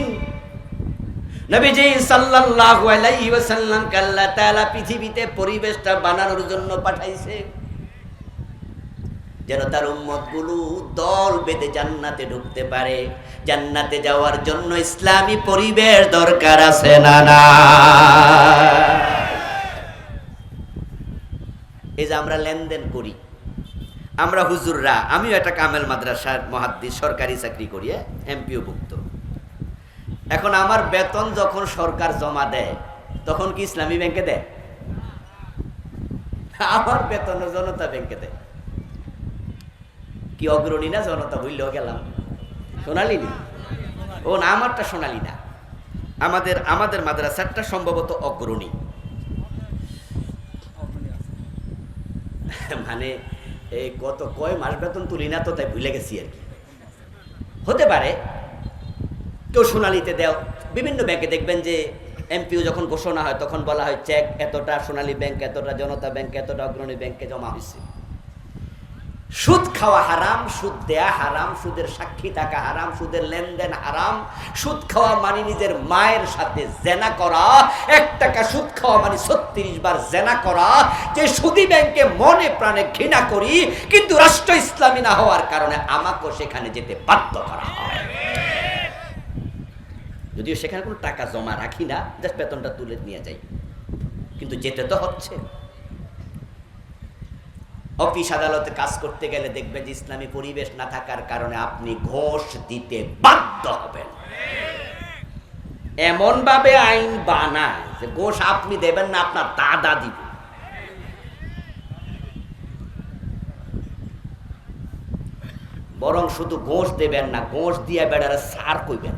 নবীজি সাল্লাল্লাহু আলাইহি ওয়াসাল্লামকে আল্লাহ তাআলা পৃথিবীতে পরিবেশটা বানানোর জন্য পাঠাইছে, যেন তার উম্মতগুলো দল বেঁধে জান্নাতে ঢুকতে পারে। জান্নাতে যাওয়ার জন্য ইসলামী পরিবেশ দরকার আছে না? না। এই যে আমরা লেনদেন করি, আমরা হুজুররা, আমিও একটা কামেল মাদ্রাসার মুহাদ্দিস, সরকারি চাকরি করি, এমপিও ভুক্ত। এখন আমার বেতন যখন সরকার জমা দেয় তখন কি ইসলামী ব্যাংকে দেয়? আমার বেতন জনতা ব্যাংকে দেয়। কি অগ্রণী না জনতা? ভুললেও গেলাম, সোনালী নি? ও না, আমারটা সোনালী না, আমাদের মাদ্রাসাটা সম্ভবত অগ্রণী। মানে এই কয় মাস বেতন তুলি না তো, তাই ভুলে গেছি আর কি। হতে পারে কেউ সোনালীতে দেও। বিভিন্ন ব্যাংকে দেখবেন যে এমপিও যখন ঘোষণা হয় তখন বলা হয় চেক এতটা সোনালী ব্যাংক, এতটা জনতা ব্যাংক, এতটা অগ্রণী ব্যাংকে জমা হয়েছে। সুদ খাওয়া হারাম, সুদ দেয়া হারাম, সুদের সাক্ষী থাকা হারাম, সুদের লেনদেন হারাম। সুদ খাওয়া মানে নিজের মায়ের সাথে জেনা করা। 1 টাকা সুদ খাওয়া মানে 36 বার জেনা করা। যে সুদী ব্যাংকে মনে প্রাণে ঘৃণা করি, কিন্তু রাষ্ট্র ইসলামী না হওয়ার কারণে আমাকেও সেখানে যেতে বাধ্য করা হয়। যদিও সেখানে কোনো টাকা জমা রাখি না, জাস্ট বেতনটা তুলে নিয়ে যাই, কিন্তু যেতে তো হচ্ছে। অফিস আদালতে কাজ করতে গেলে দেখবেন যে ইসলামী পরিবেশ না থাকার কারণে আপনি ঘোষ দিতে বাধ্য হবেন। এমন ভাবে আইন বানায় যে ঘোষ আপনি দেবেন না, আপনার দাদা দিবে। বরং শুধু ঘোষ দেবেন না, ঘোষ দিয়ে বেড়ারে সার কইবেন।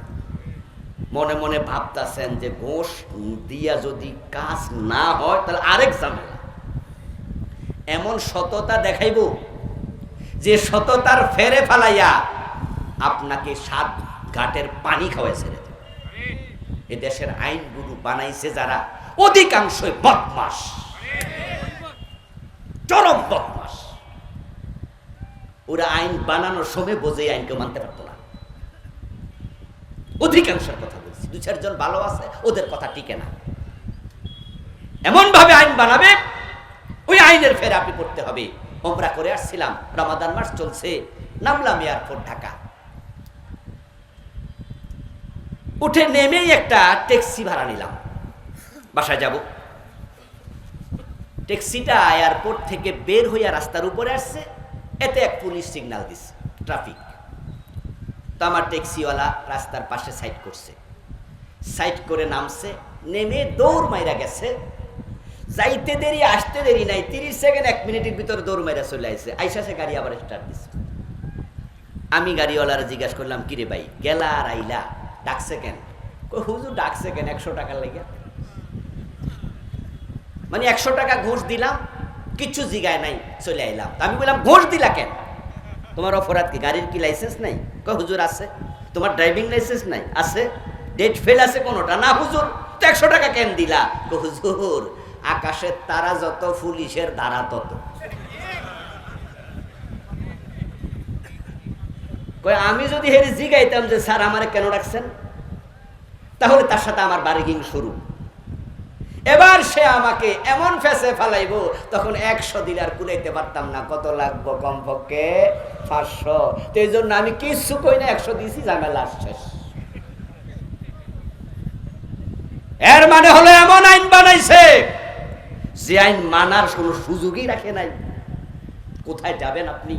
মনে মনে ভাবতেছেন যে ঘোষ দিয়া যদি কাজ না হয় তাহলে আরেক ঝামেলা। এমন সততা দেখাইব যে সততার ফেরে ফালাইয়া আপনাকে 7 ঘাটের পানি খাওয়াই ছেড়ে দেবে। এ দেশের আইনগুলো বানাইছে যারা, অধিকাংশই বদমাস, চরম বদমাস। ওরা আইন বানানোর সময় বোঝে আইনকে মানতে পারতো না। অধিকাংশের কথা বলছি, 2-4 জন ভালো আছে, ওদের কথা টিকে না। এমন ভাবে আইন বানাবে, ওই আইনের ফেরে আপনি পড়তে হবে। ওমরা করে আসছিলাম, রমাদান মাস চলছে, নামলাম এয়ারপোর্ট ঢাকা। উঠে নেমেই একটা ট্যাক্সি ভাড়া নিলাম, বাসায় যাব। ট্যাক্সিটা এয়ারপোর্ট থেকে বের হইয়া রাস্তার উপরে আসছে, এতে এক পুলিশ সিগন্যাল দিচ্ছে, ট্রাফিক। তো আমার ট্যাক্সিওয়ালা রাস্তার পাশে সাইড করছে, সাইড করে নামছে, নেমে দৌড় মাইরা গেছে। যাইতে দেরি আসতে দেরি নাই, 30 সেকেন্ড 1 মিনিটের ভিতরে দৌড় মাইরা চলে আসছে। আইসা সে গাড়ি আবার স্টার্ট দিচ্ছে। আমি গাড়িওয়ালার জিজ্ঞাসা করলাম, কিরে ভাই, গেলা আর আইলা, ডাকছে কেন? হুজুর ডাকছে কেন 100 টাকার লেগে? মানে 100 টাকা ঘুষ দিলাম, কিচ্ছু জিগায় নাই, চলে আইলাম। আমি বললাম ঘুষ দিলা কেন? তোমার অপরাধ কি? গাড়ির কি লাইসেন্স নাই? কয় হুজুর আছে। তোমার ড্রাইভিং লাইসেন্স নাই? আছে। ডেট ফেল আছে কোনোটা? না হুজুর। তো 100 টাকা কেন দিলা? হুজুর আকাশের তারা যত, পুলিশের ধারা তত। কয় আমি যদি হেরে জিগাইতাম যে স্যার আমারে কেন রাখছেন, তাহলে তার সাথে আমার বার্গেনিং শুরু। এবার সে আমাকে এমন ফেসে ফেলাইবো, তখন 100 দিলে আর কুলাইতে পারতাম না। কত লাগবো? কমপক্ষে 500। তো এই জন্য আমি কিছু কই না, 100 দিয়েছি, ঝামেলা শেষ। এর মানে হলো এমন আইন বানাইছে যে আইন মানার কোনো সুযোগই রাখে নাই। কোথায় যাবেন আপনি?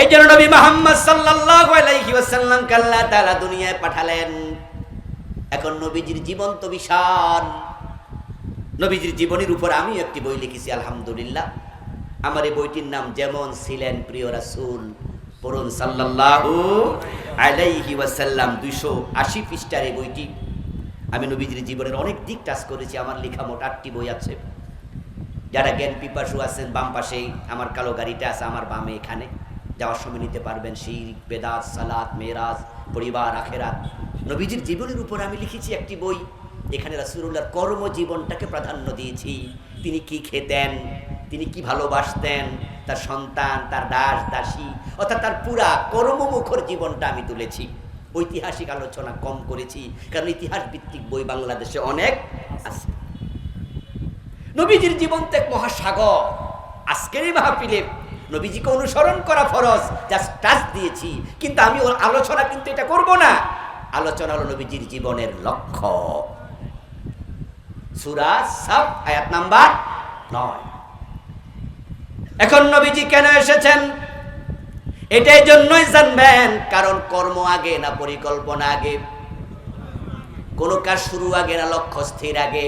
এই জন্য নবী মুহাম্মদ সাল্লাল্লাহু আলাইহি ওয়াসাল্লামকে আল্লাহ তাআলা দুনিয়ায় পাঠালেন। এখন নবীজির জীবন তো বিশাল। নবীজির জীবনের উপর আমি একটি বই লিখেছি, আলহামদুলিল্লাহ। আমার এই বইটির নাম যেমন ছিলেন প্রিয় রাসূল, পড়ুন সাল্লাল্লাহু আলাইহি ওয়াসাল্লাম। 280 পৃষ্ঠার এই বইটি। আমি নবীজির জীবনের অনেক দিক টাচ করেছি। আমার লেখা মোট 8টি বই আছে। যারা জ্ঞান পিপাসু আছেন, বাম পাশেই আমার কালো গাড়িটা আছে, আমার বামে, এখানে যাওয়ার সময় নিতে পারবেন। শিরক, বেদাত, সালাত, মেরাজ, পরিবার, আখেরাত। নবীজির জীবনের উপর আমি লিখেছি একটি বই। এখানে রাসূলুল্লাহর কর্মজীবনটাকে প্রাধান্য দিয়েছি। তিনি কি খেতেন, তিনি কি ভালোবাসতেন, তার সন্তান, তার দাস দাসী, অর্থাৎ তার পুরা কর্মমুখর জীবনটা আমি তুলেছি। ঐতিহাসিক আলোচনা কম করেছি, কারণ ইতিহাস ভিত্তিক বই বাংলাদেশে অনেক আছে। নবীজির জীবন তো এক মহাসাগর। আজকের এই মাহফিলে নবীজিকে অনুসরণ করা ফরজ, জাস্ট টাচ দিয়েছি। কিন্তু আমি ওর আলোচনা কিন্তু এটা করব না। আলোচনা হলো নবীজির জীবনের লক্ষ্য। সূরা সাফ আয়াত নাম্বার 9। এখন নবীজি কেন এসেছেন এটাই জন্যই জানবেন, কারণ কর্ম আগে না পরিকল্পনা আগে? কোন কাজ শুরু আগে না লক্ষ্য স্থির আগে?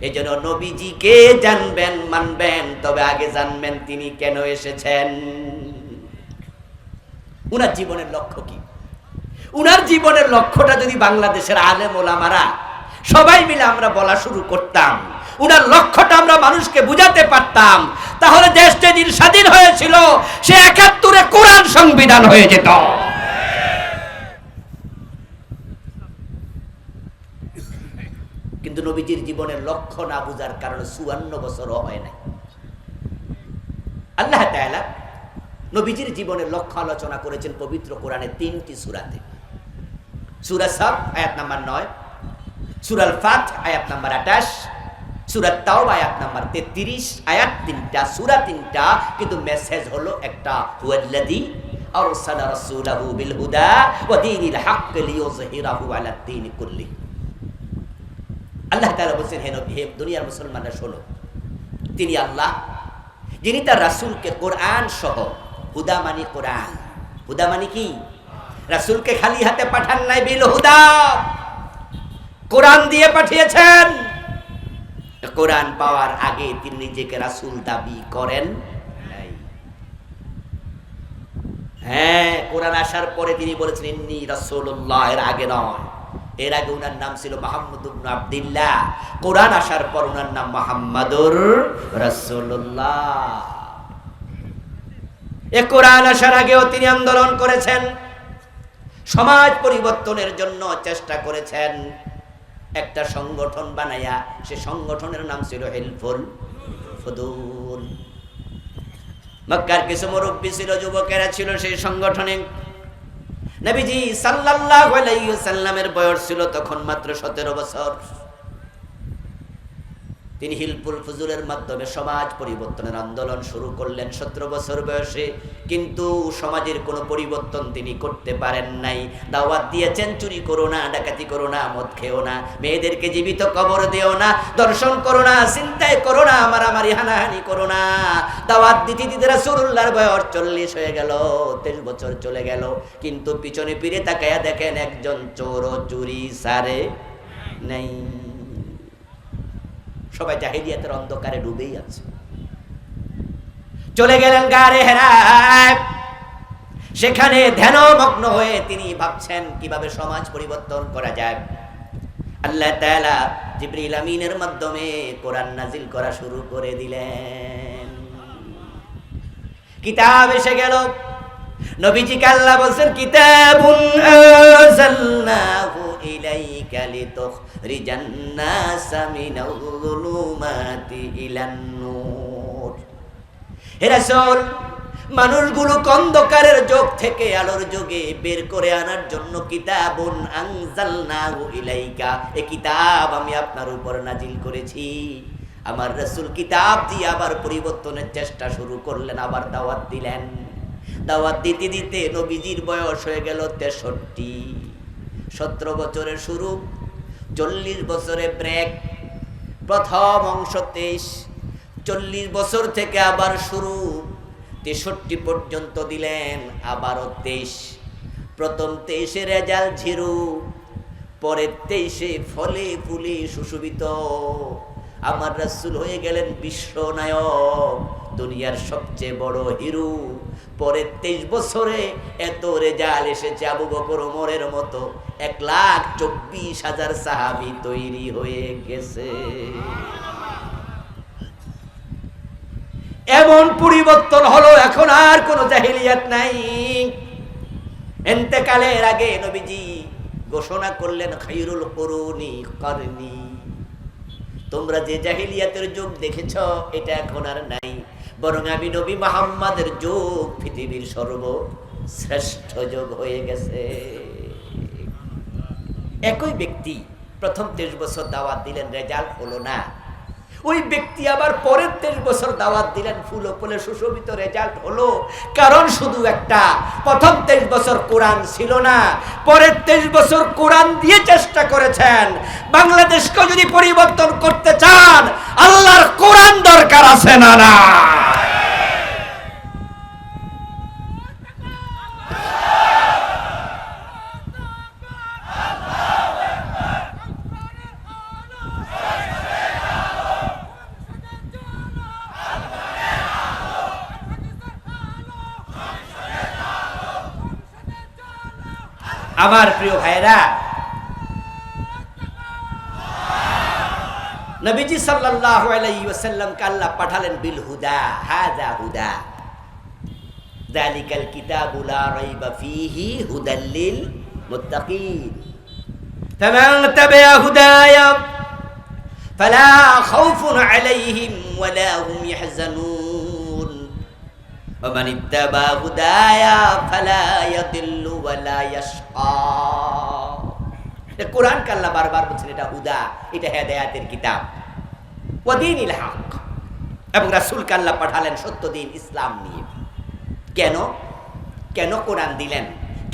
এই জন্য নবীজিকে জানবেন, মানবেন, তবে আগে জানবেন তিনি কেন এসেছেন, উনার জীবনের লক্ষ্য কি। উনার জীবনের লক্ষ্যটা যদি বাংলাদেশের আলেম ওলামারা সবাই মিলে আমরা বলা শুরু করতাম, উনার লক্ষ্যটা আমরা মানুষকে বুঝাতে পারতাম, তাহলে দেশ যেদিন স্বাধীন হয়েছিল সে ৭১-এ কোরআন সংবিধান হয়ে যেত। কিন্তু নবীজির জীবনের লক্ষ্য না বুঝার কারণে ৫৪ বছরও হয় নাই। আল্লাহ তাআলা নবীজির জীবনের লক্ষ্য আলোচনা করেছেন পবিত্র কোরআনের 3টি সূরাতে। সূরা সাফ আয়াত নাম্বার 9, সূরা আল ফাত আয়াত নাম্বার 28, সূরা তাওবা আয়াত নাম্বার 33। আয়াত 3টা, সূরা 3টা, কিন্তু মেসেজ হলো একটা, হুয়াল্লাযী আরসালা রাসূলাহু বিল হুদা ওয়া দীনিল হক লিইয়ুযহিরাহু আলা দ্বীনি কুল্লিহি। আল্লাহ তাআলা বলেন, হে নবী, হে দুনিয়ার মুসলমানরা শোনো, তিনি আল্লাহ যিনি তার রাসূলকে কোরআন সহ, হুদা মানে কোরআন, হুদা মানে কি? রাসূলকে খালি হাতে পাঠান নাই, বিল হুদা, কোরআন দিয়ে পাঠিয়েছেন। কোরআন পাওয়ার আগে তিনি নিজেকে রাসূল দাবি করেন নাই। হ্যাঁ, কোরআন আসার পরে তিনি বলেছেন ইন্নী রাসূলুল্লাহ, এর আগে নয়। এর আগে উনার নাম ছিল মুহাম্মদ ইবনে আব্দুল্লাহ। কোরআন আসার পর উনার নাম মুহাম্মাদুর রাসূলুল্লাহ। এই কোরআন আসার আগেও তিনি আন্দোলন করেছেন, সমাজ পরিবর্তনের জন্য চেষ্টা করেছেন। একটা সংগঠন বানায়া, সে সংগঠনের নাম ছিল হিলফুল ফুদুল। মক্কার কিছু মুরব্বী ছিল, যুবকেরা ছিল সেই সংগঠনে। নবীজি সাল্লাল্লাহু আলাইহি ওয়াসাল্লামের বয়স ছিল তখন মাত্র 17 বছর। তিনি হিলফুল ফুজুলের মাধ্যমে সমাজ পরিবর্তনের আন্দোলন শুরু করলেন 17 বছর বয়সে, কিন্তু সমাজের কোনো পরিবর্তন তিনি করতে পারেন নাই। দাওয়াত দিয়েছেন, চুরি করো না, ডাকাতি করো না, মদ খেও না, মেয়েদেরকে জীবিত কবর দিও না, দর্শন করো না, চিন্তাই করো না, মারামারি হানাহানি করো না। দাওয়াত দিতে দিতে রাসূলুল্লাহর বয়স 40 হয়ে গেল, 23 বছর চলে গেল, কিন্তু পিছনে ফিরে তাকায়া দেখেন একজন চোর চুরি সারে নাই। সবাই জাহেলিয়াতের অন্ধকারে ডুবেই আছে। চলে গেলেন গারে হেরায়, সেখানে ধ্যানমগ্ন হয়ে তিনি ভাবছেন কিভাবে সমাজ পরিবর্তন করা যায়। আল্লাহ তাআলা জিবরিল আমিনের মাধ্যমে কোরআন নাজিল করা শুরু করে দিলেন। কিতাব এসে গেল। নবীজিকে আল্লাহ বলছেন কিতাবুন আনজালনাহু ইলাইকা লিতুখরিজান নাসা মিনাল যুলুমাতি ইলান নূর। হে রাসূল, মানুষগুলো অন্ধকারের যুগ থেকে আলোর যুগে বের করে আনার জন্য কিতাবুন আনজালনাহু ইলাইকা, এই কিতাব আমি আপনার উপর নাজিল করেছি। আমার রাসূল কিতাব দিয়ে আবার পরিবর্তনের চেষ্টা শুরু করলেন, আবার দাওয়াত দিলেন। দাওয়াত দিতে দিতে নবীজির বয়স হয়ে গেল 63। 17 বছরের শুরু, 40 বছরে ব্রেক। প্রথম অংশ 23, 40 বছর থেকে আবার শুরু, 63 পর্যন্ত দিলেন, আবারও 23। প্রথম 23-এ রেজাল্ট 0, পরের 23-এ ফলে ফুলে সুশোভিত। আমার রাসূল হয়ে গেলেন বিশ্বনায়ক, দুনিয়ার সবচেয়ে বড় হিরো। পরের 23 বছরে এত রেজাল্ট এসেছে, আবু বকর ওমরের মতো 1,24,000 সাহাবী তৈরি হয়ে গেছে। এমন পরিবর্তন হলো, এখন আর কোনো জাহিলিয়াত নাই। ইন্তেকালের আগে নবীজি ঘোষণা করলেন খায়রুল কুরুনি করনি, তোমরা যে জাহিলিয়াতের যুগ দেখেছ এটা এখন আর নাই, বরং আমি নবী মুহাম্মাদের যুগ পৃথিবীর সর্বশ্রেষ্ঠ যুগ হয়ে গেছে। একই ব্যক্তি প্রথম 23 বছর দাওয়াত দিলেন, রেজাল্ট হলো না। ওই ব্যক্তি আবার পরের 23 বছর দাওয়াত দিলেন, ফুল ফলে সুশোভিত, রেজাল্ট হলো। কারণ শুধু একটা, প্রথম 23 বছর কোরআন ছিল না, পরের 23 বছর কোরআন দিয়ে চেষ্টা করেছেন। বাংলাদেশকে যদি পরিবর্তন করতে চান, আল্লাহর কোরআন দরকার আছে না? না, আমার প্রিয় ভাইরা, নবীজি সাল্লাল্লাহু আলাইহি ওয়াসাল্লাম কে আল্লাহ পাঠালেন বিল হুদা, হাযা হুদা, যালিকাল কিতাবু লা রাইবা ফীহি হুদাল লিল মুত্তাকিন, ফামান তাবিআ হুদায়া ফালা খাউফুন আলাইহিম ওয়ালা হুম ইয়াহজানুন, ওয়া মান ইত্তাবা হুদায়া ফালা ইয়াদিল্লু ওয়ালা ইয়াশকা। কোরআন কে আল্লাহ বারবার বলছেন এটা হুদা, এটা হেদায়েতের কিতাব, ওয়া দীনিল হক, এবং রাসূলকে আল্লাহ পাঠালেন সত্য দিন ইসলাম নিয়ে। কেন কেন কোরআন দিলেন,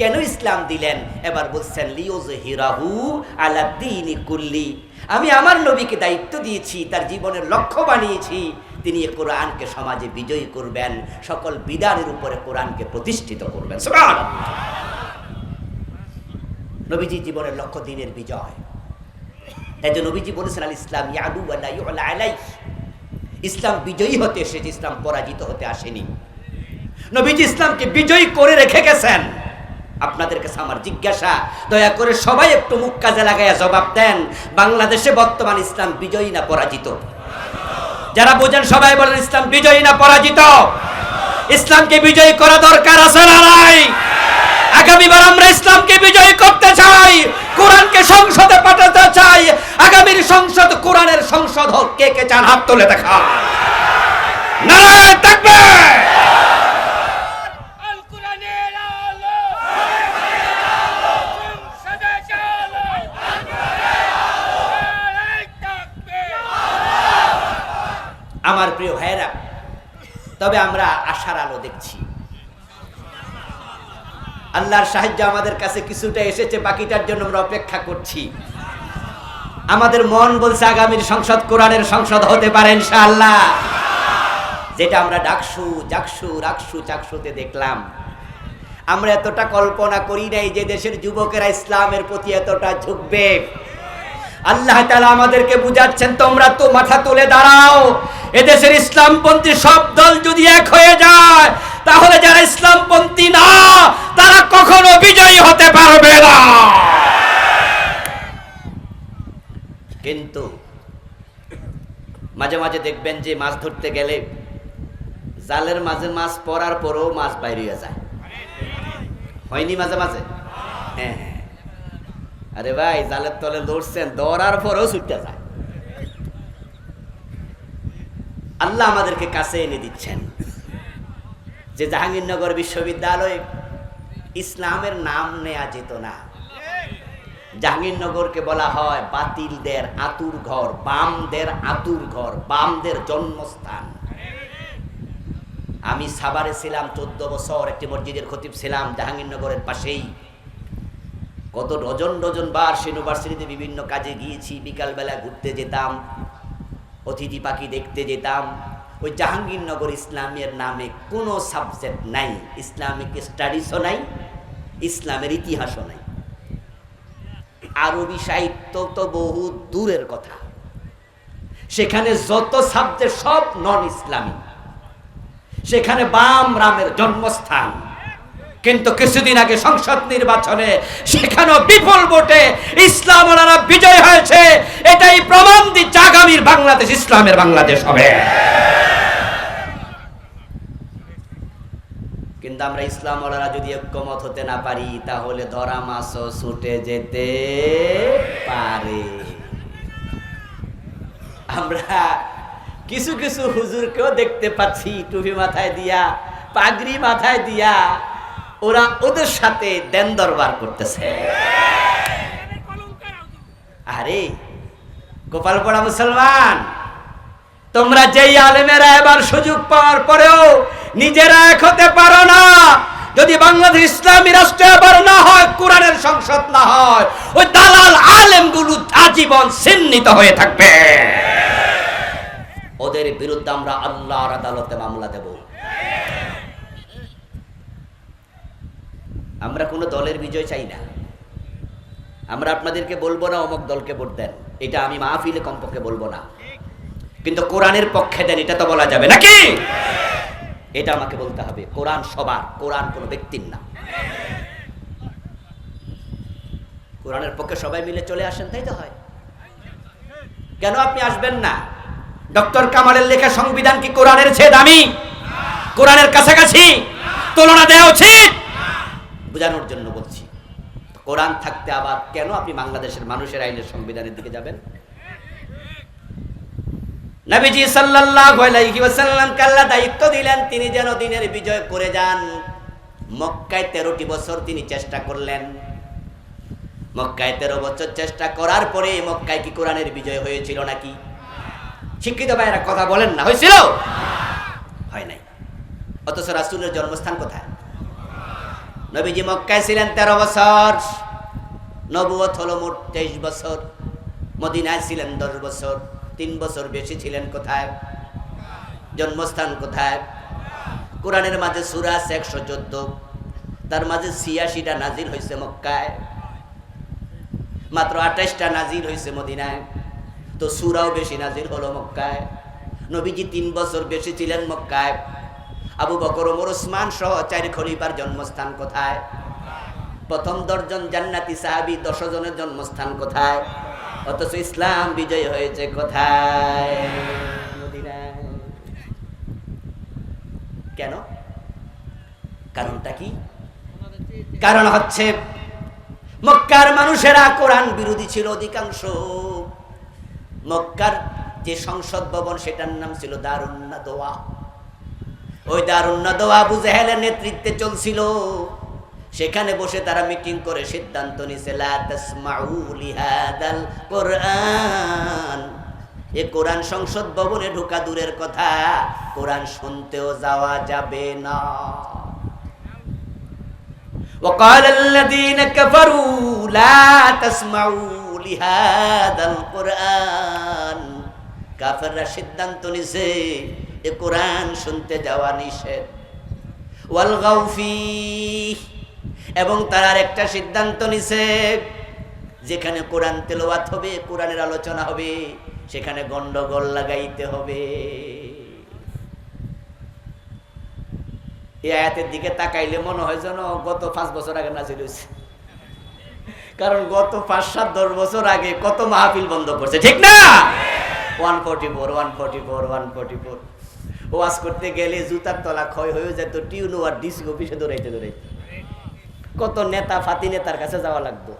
কেন ইসলাম দিলেন? এবার বলছেন লিউযহিরাহু আলা দীনি কুল্লি, আমি আমার নবীকে দায়িত্ব দিয়েছি, তার জীবনের লক্ষ্য বানিয়েছি, তিনি এই কোরআনকে সমাজে বিজয়ী করবেন, সকল বিধানের উপরে কোরআনকে প্রতিষ্ঠিত করবেন। সুবহানাল্লাহ। নবীজি জীবনের লক্ষ্য দিনের বিজয়। তাই যে নবীজি বলেছেন আল ইসলাম ইয়াদু ওয়া লা ইউলা আলাইহি, ইসলাম বিজয়ী হতে এসেছে, ইসলাম পরাজিত হতে আসেনি। নবীজি ইসলামকে বিজয়ী করে রেখে গেছেন। আপনাদের কাছে আমার জিজ্ঞাসা, দয়া করে সবাই একটু মুখ কাজে লাগাইয়া জবাব দেন, বাংলাদেশে বর্তমান ইসলাম বিজয়ী না পরাজিত? যারা বোঝেন সবাই বলেন ইসলাম বিজয়ী না পরাজিত? ইসলামকে বিজয়ী করা দরকার আছে না নাই? আগামীবার আমরা ইসলামকে বিজয়ী করতে চাই, কোরআনকে সংসদে পাঠাতে চাই। আগামীর সংসদ কোরআনের সংসদ হোক। কে কে চান হাত তুলে দেখা। নারায়ে তাকবীর। আমার প্রিয় ভাইয়েরা, তবে আমরা আশার আলো দেখছি। আল্লাহর সাহায্য আমাদের কাছে কিছুটা এসেছে, বাকিটার জন্য আমরা অপেক্ষা করছি। আমাদের মন বলছে আগামীর সংসদ কোরআনের সংসদ হতে পারে ইনশাআল্লাহ। যেটা আমরা ডাকসু জাকসু রাকসু চাকসুতে দেখলাম, আমরা এতটা কল্পনা করি নাই যে দেশের যুবকেরা ইসলামের প্রতি এতটা ঝুঁকবে। আল্লাহ তাআলা আমাদেরকে বুঝাচ্ছেন, তোমরা তো মাথা তুলে দাঁড়াও। এদেশের ইসলামপন্থী সব দল যদি এক হয়ে যায়, তাহলে যারা ইসলামপন্থী না বিজয়ী হতে পারবে না। কিন্তু মাঝে মাঝে দেখবেন যে মাছ ধরতে গেলে জালের মাঝে মাছ পড়ার পরেও মাছ বাইরে যায়, হয়নি মাঝে মাঝে? হ্যাঁ, আরে ভাই জালের তলে লড়ছেন, ধরার পরেও ছুটতে যায়। আল্লাহ আমাদেরকে কাছে এনে দিচ্ছেন যে জাহাঙ্গীরনগর বিশ্ববিদ্যালয়ে ইসলামের নাম নেওয়া যেত না। জাহাঙ্গীরনগরকে বলা হয় বাতিলদের আতুর ঘর, বামদের আতুর ঘর, বামদের জন্মস্থান। আমি সাভারে ছিলাম 14 বছর, একটি মসজিদের খতিব ছিলাম জাহাঙ্গীরনগরের পাশেই। কত ডজন ডজন বার ইউনিভার্সিটিতে বিভিন্ন কাজে গিয়েছি, বিকালবেলা ঘুরতে যেতাম, অতিথি পাখি দেখতে যেতাম। ওই জাহাঙ্গীরনগর ইসলামের নামে কোনো সাবজেক্ট নাই, ইসলামিক স্টাডিজও নাই, ইসলামের ইতিহাসও নাই, আরবি সাহিত্য তো বহু দূরের কথা। সেখানে যত সাবজেক্ট সব নন ইসলামী, সেখানে বাম রামের জন্মস্থান। কিন্তু কিছুদিন আগে সংসদ নির্বাচনে সেখানেও বিপুল ভোটে ইসলামওয়ালারা বিজয় হয়েছে। এটাই প্রমাণ দিচ্ছে আগামীর বাংলাদেশ ইসলামের বাংলাদেশ হবে। কিন্তু আমরা ইসলামওয়ালারা যদি ঐক্যমত হতে না পারি তাহলে ধরা মাছও ছুটে যেতে পারে। আমরা কিছু কিছু হুজুরকেও দেখতে পাচ্ছি টুপি মাথায় দিয়া, পাগড়ি মাথায় দিয়া, ওরা ওদের সাথে দেন দরবার করতেছে। আরে গোপালপাড়া মুসলমান, তোমরা যেই আলেমেরা এবার সুযোগ পাওয়ার পরেও নিজেরা এক হতে পারো না, যদি বাংলাদেশ ইসলামী রাষ্ট্র এবার না হয়, কোরআনের সংসদ না হয়, ওই দালাল আলেমগুলো আজীবন চিহ্নিত হয়ে থাকবে। ওদের বিরুদ্ধে আমরা আল্লাহর আদালতে মামলা দেব। আমরা কোনো দলের বিজয় চাই না। আমরা আপনাদেরকে বলবো না অমুক দলকে ভোট দেন, এটা আমি মাহফিলে কমপক্ষে বলবো না। কিন্তু কোরআনের পক্ষে দেন এটা তো বলা যাবে নাকি? এটা আমাকে বলতে হবে। কোরআন সবার, কোরআন কোনো ব্যক্তির না। কোরআনের পক্ষে সবাই মিলে চলে আসেন, তাই তো হয়। কেন আপনি আসবেন না? ডক্টর কামালের লেখা সংবিধান কি কোরআনের চেয়ে দামি? কোরআনের কাছাকাছি? তুলনা দেওয়া উচিত? বোঝানোর জন্য বলছি। কোরআন থাকতে আবার কেন আপনি বাংলাদেশের মানুষের আইনের সংবিধানের দিকে যাবেন? নবীজি সাল্লাল্লাহু আলাইহি ওয়াসাল্লামকে আল্লাহ দায়িত্ব দিলেন তিনি যেন দিনের বিজয় করে যান। মক্কায় 13টি বছর তিনি চেষ্টা করলেন। মক্কায় 13 বছর চেষ্টা করার পরে মক্কায় কি কোরআনের বিজয় হয়েছিল নাকি? শিক্ষিত ভাইরা কথা বলেন না, হয়েছিল? হয় নাই। অথচ রাসূলের জন্মস্থান কোথায়? নবীজি মক্কায় ছিলেন 13 বছর, নবুয়ত হলো মোট 23 বছর, মদিনায় ছিলেন 10 বছর, 3 বছর বেশি ছিলেন কোথায়? জন্মস্থান কোথায়? কোরআনের মাঝে সূরা আছে 114, তার মাঝে 86টা নাজিল হয়েছে মক্কায়, মাত্র 28টা নাজিল হয়েছে মদিনায়। তো সূরাও বেশি নাজিল হলো মক্কায়। নবীজি 3 বছর বেশি ছিলেন মক্কায়। আবু বকর, ওমর, ওসমান সহ 4 খলিফার জন্মস্থান কোথায়? প্রথম 10 জন জান্নাতি সাহাবী 10 জনের জন্মস্থান কোথায়? অথচ ইসলাম বিজয় হয়েছে কোথায়? মদিনায়। কেন? কারণটা কি? কারণ হচ্ছে মক্কার মানুষেরা কোরআন বিরোধী ছিল অধিকাংশ। মক্কার যে সংসদ ভবন সেটার নাম ছিল দারুন নাদওয়া। ওই দারুন নাদওয়া আবু জাহেলের নেতৃত্বে চলছিল। সেখানে বসে তারা মিটিং করে সিদ্ধান্ত নিছে লা তাসমাউ লিহাদাল কোরআন, এ কোরআন সংসদ ভবনে ঢোকা দূরের কথা, কোরআন শুনতেও যাওয়া যাবে না। وقال الذين كفروا لا تسمعوا لهذا القرآن, কাফেররা সিদ্ধান্ত নিছে এ কোরআন শুনতে যাওয়া নিষেধ। ওয়াল গাউফি, এবং তারা একটা সিদ্ধান্ত নিছে যেখানে কোরআন তেলাওয়াত হবে, কোরআনের আলোচনা হবে, সেখানে গন্ডগোল লাগাইতে হবে। এই আয়াতের দিকে তাকাইলে মনে হয় যেন গত 5 বছর আগে নাজিল হয়েছে, কারণ গত 5-7-10 বছর আগে কত মাহফিল বন্ধ করছে, ঠিক না? 144 ওয়াজ করতে গেলে জুতার তলা ক্ষয় হয়ে যেত, টিউনো আর ডিসি অফিসে দৌড়াইতে কত নেতা ফাতি নেতার কাছে যাওয়া লাগতো।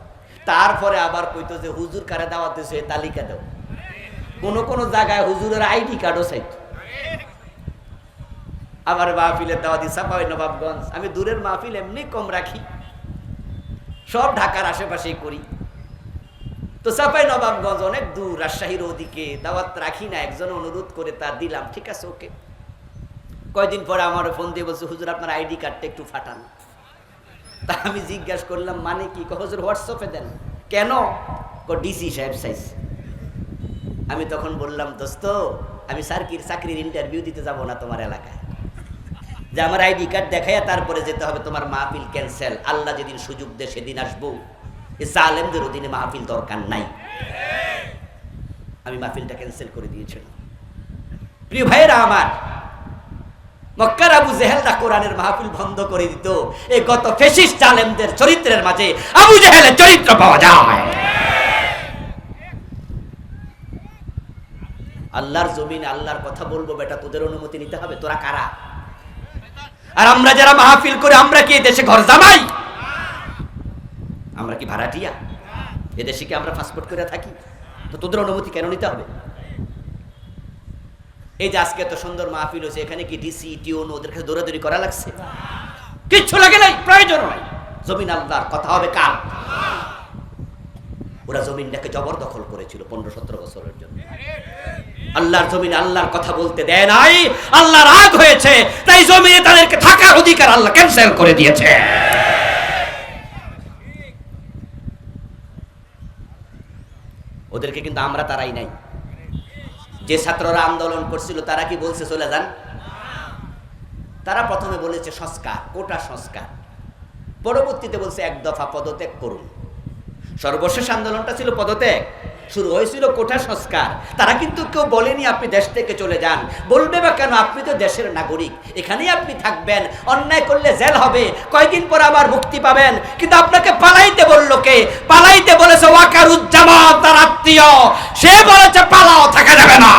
তারপরে আবার কইতো যে হুজুর কারে দাওয়াত দিছে তালিকা দাও। কোন জায়গায় হুজুরের আইডি কার্ডও চাইতো। আবার মাহফিলের দাওয়াত দিছে চাঁপাইনবাবগঞ্জ। আমি দূরের মাহফিল এমনি কম রাখি, সব ঢাকার আশেপাশেই করি। তো চাঁপাইনবাবগঞ্জ অনেক দূর, রাজশাহীর ওদিকে দাওয়াত রাখি না। একজন অনুরোধ করে তা দিলাম, ঠিক আছে ওকে। কয়দিন পরে আমার ফোন দিয়ে বলছে হুজুর আপনার আইডি কার্ডটা একটু ফাটান। তা আমি জিজ্ঞাসা করলাম মানে কি? হুজুর হোয়াটসঅ্যাপে দেন। কেন? ডিসি সাহেব সাইজ। আমি তখন বললাম দোস্ত আমি চাকরির ইন্টারভিউ দিতে যাব না তোমার এলাকায়, যে আমার আইডি কার্ড দেখাইয়া তারপরে যেতে হবে, তোমার মাহফিল ক্যান্সেল। আল্লাহ যেদিন সুযোগ দেয় সেদিন আসবো। এই জালেমদের অধীনে মাহফিল দরকার নাই। আমি মাহফিলটা ক্যান্সেল করে দিয়েছিলাম। প্রিয় ভাইয়েরা আমার, মক্কার আবু জেহেলরা কোরআনের মাহফিল বন্ধ করে দিত। এই গত ফ্যাসিস্ট জালেমদের চরিত্রের মাঝে আবু জেহেলের চরিত্র পাওয়া যায়। আল্লাহর জমিনে আল্লাহর কথা বলবো বেটা, তোদের অনুমতি নিতে হবে। তোরা কারা? আর আমরা যারা মাহফিল করে, আমরা কি দেশে ঘর জামাই? আমরা কি ভাড়াটিয়া? এদেশে কি আমরা পাসপোর্ট করে থাকি? তো তোদের অনুমতি কেন নিতে হবে? এই যে আজকে এত সুন্দর মাহফিল হয়েছে, এখানে কি ডিসি টিউন ওদের কাছে দৌড়াদৌড়ি করা লাগছে? কিচ্ছু লাগে নাই, প্রয়োজন নাই। জমিন আল্লাহর, কথা হবে কার? ওরা জমিনটাকে জবরদখল করেছিল 15-17 বছরের জন্য। আল্লাহর জমিনে আল্লাহর কথা বলতে দেয় নাই, আল্লাহ রাগ হয়েছে, তাই জমিনে তাদেরকে থাকার অধিকার আল্লাহ ক্যান্সেল করে দিয়েছে। ওদেরকে কিন্তু আমরা তারাই নাই। যে ছাত্ররা আন্দোলন করছিল তারা কি বলছে চলে যান? তারা প্রথমে বলেছে সংস্কার, কোটা সংস্কার, পরবর্তীতে বলছে এক দফা পদত্যাগ করুন। সর্বশেষ আন্দোলনটা ছিল পদত্যাগ, শুরু হয়েছিল কোটা সংস্কার। তারা কিন্তু কেউ বলেনি আপনি দেশ থেকে চলে যান। বলবে বা কেন? আপনি তো দেশের নাগরিক, এখানেই আপনি থাকবেন, অন্যায় করলে জেল হবে, কয়েকদিন পর আবার মুক্তি পাবেন। কিন্তু আপনাকে পালাইতে বললো কে? পালাইতে বলেছে ওয়াকারুজ্জামান, তার আত্মীয়। সে বলেছে পালাও, থাকা যাবে না।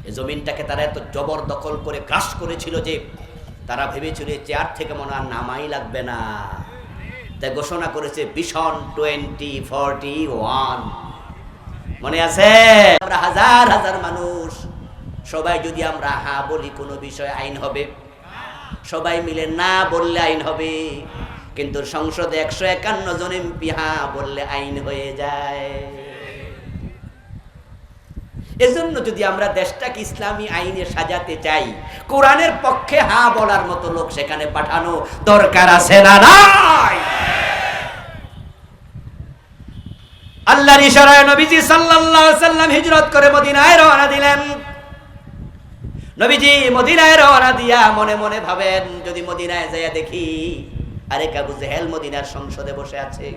এই জমিনটাকে তারা এত জবরদখল করে গ্রাস করেছিল যে তারা ভেবেছিল চেয়ার থেকে মনে আর নামাই লাগবে না। তাই ঘোষণা করেছে ভিশন 2041। মনে আছে? আমরা হাজার হাজার মানুষ, সবাই যদি আমরা হা বলি কোনো বিষয়ে আইন হবে, সবাই মিলে না বললে আইন হবে। কিন্তু সংসদে 151 জন এমপি হা বললে আইন হয়ে যায়। এজন্য যদি আমরা দেশটাকে ইসলামী আইনে সাজাতে চাই, কোরআনের পক্ষে হা বলার মতো লোক সেখানে পাঠানো দরকার আছে না নাই? আল্লাহর ইশারায় নবীজি সাল্লাল্লাহু আলাইহি সাল্লাম হিজরত করে মদিনায় রওনা দিলেন। নবীজি মদিনায় রওনা দিয়া মনে মনে ভাবেন, যদি মদিনায় যাইয়া দেখি আরেক আবু জেহেল মদিনার সংসদে বসে আছে,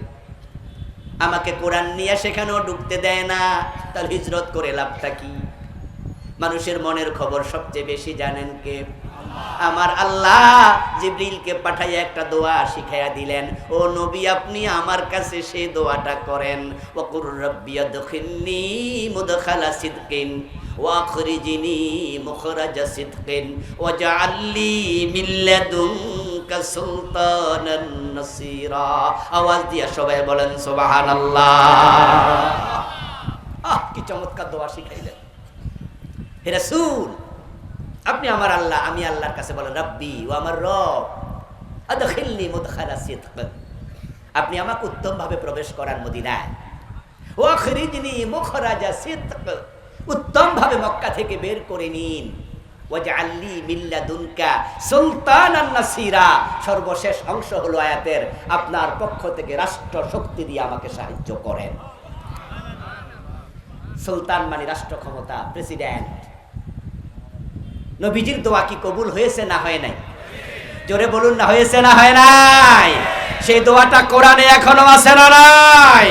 আমাকে কোরআন নিয়ে সেখানেও ঢুকতে দেয় না, তার হিজরত করে লাভটা কি? মানুষের মনের খবর সবচেয়ে বেশি জানেন কে? আমার আল্লাহ জিবরিলকে পাঠাইয়া একটা দোয়া শিখাইয়া দিলেন, ও নবী আপনি আমার কাছে সেই দোয়াটা করেন, ওয়াকুর রাব্বি আদখিলনি মুদখালা সিদকিন ওয়া আখরিজনি মুখরাজা সিদকিন ওয়াজআললি মিন লাদুনকা সুলতানান নাসীরা। আওয়াজ দিয়া সবাই বলেন সুবহানাল্লাহ। কি চমৎকার দোয়া শিখাইলেন। হে রাসূল, আপনি আমার আল্লাহ, আমি আল্লাহর কাছে বলেন রাব্বি, ও আমার রব, আদখিলনি মুদখালা সিদকিন, আপনি আমাকে উত্তম ভাবে প্রবেশ করান মদিনায়, ওয়া আখরিজনি মুখরাজা সিদক, উত্তম ভাবে মক্কা থেকে বের করে নিন, ওয়াজআলনি মিন লাদুনকা সুলতানান নাসীরা। সর্বশেষ অংশ হলো আয়াতের, আপনার পক্ষ থেকে রাষ্ট্র শক্তি দিয়ে আমাকে সাহায্য করেন। সুলতান মানে রাষ্ট্র ক্ষমতা, প্রেসিডেন্ট। নবীজির দোয়া কি কবুল হয়েছে না হয় নাই? জোরে বলুন না হয়েছে না হয় নাই? সেই দোয়াটা কোরআনে এখনো আছে না নাই?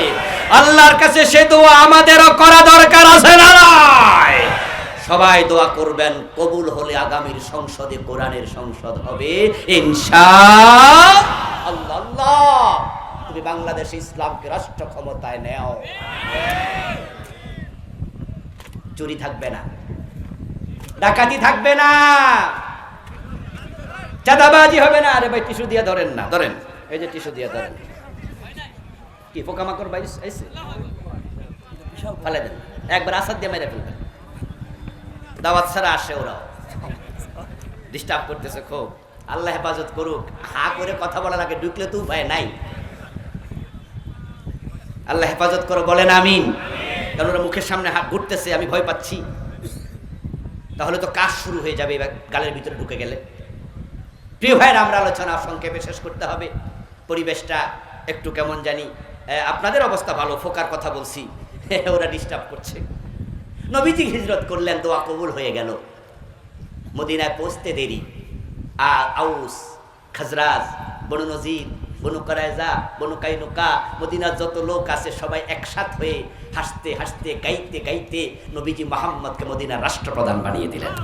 আল্লাহর কাছে সে দোয়া আমাদেরও করা দরকার আছে না নাই? সবাই দোয়া করবেন, কবুল হলে আগামীর সংসদে কোরআনের সংসদ হবে ইনশাআল্লাহ। তুমি বাংলাদেশ ইসলামকে রাষ্ট্র ক্ষমতায় নেও, চুরি থাকবে না, ডাকাতি থাকবে না, চাঁদাবাজি হবে না। আরে ভাই টিস্যু দিয়ে ধরেন না, ধরেন, এই যে টিস্যু দিয়ে ধরেন। কি পোকামাকড় বাইরে আইছে, ফেলে দেন, একবার আসাদ দিয়ে মেরে ফেলবেন। দাওয়াত ছাড়া আসে ওরাও, ডিস্টার্ব করতেছে খুব। আল্লাহ হেফাজত করুক। হা করে কথা বলার আগে ঢুকলে তো উপায় নাই। আল্লাহ হেফাজত করো, বলেন আমিন। কারণ ওরা মুখের সামনে হাত ঘুরতেছে, আমি ভয় পাচ্ছি। তাহলে তো কাজ শুরু হয়ে যাবে গালের ভিতরে ঢুকে গেলে। প্রিয় ভাইয়ের, আমরা আলোচনা সংক্ষেপে শেষ করতে হবে। পরিবেশটা একটু কেমন জানি। আপনাদের অবস্থা ভালো, ফোকার কথা বলছি, ওরা ডিস্টার্ব করছে। নবীজি হিজরত করলেন, দোয়া কবুল হয়ে গেল। মদিনায় পৌঁছতে দেরি। আউস, খাজরাজ, বনু নজির, বনু কুরাইজা, বনু কাইনুকা, মদিনার যত লোক আছে সবাই একসাথ হয়ে হাসতে হাসতে গাইতে গাইতে নবীজি মুহাম্মদকে মদিনার রাষ্ট্রপ্রধান বানিয়ে দিলেন।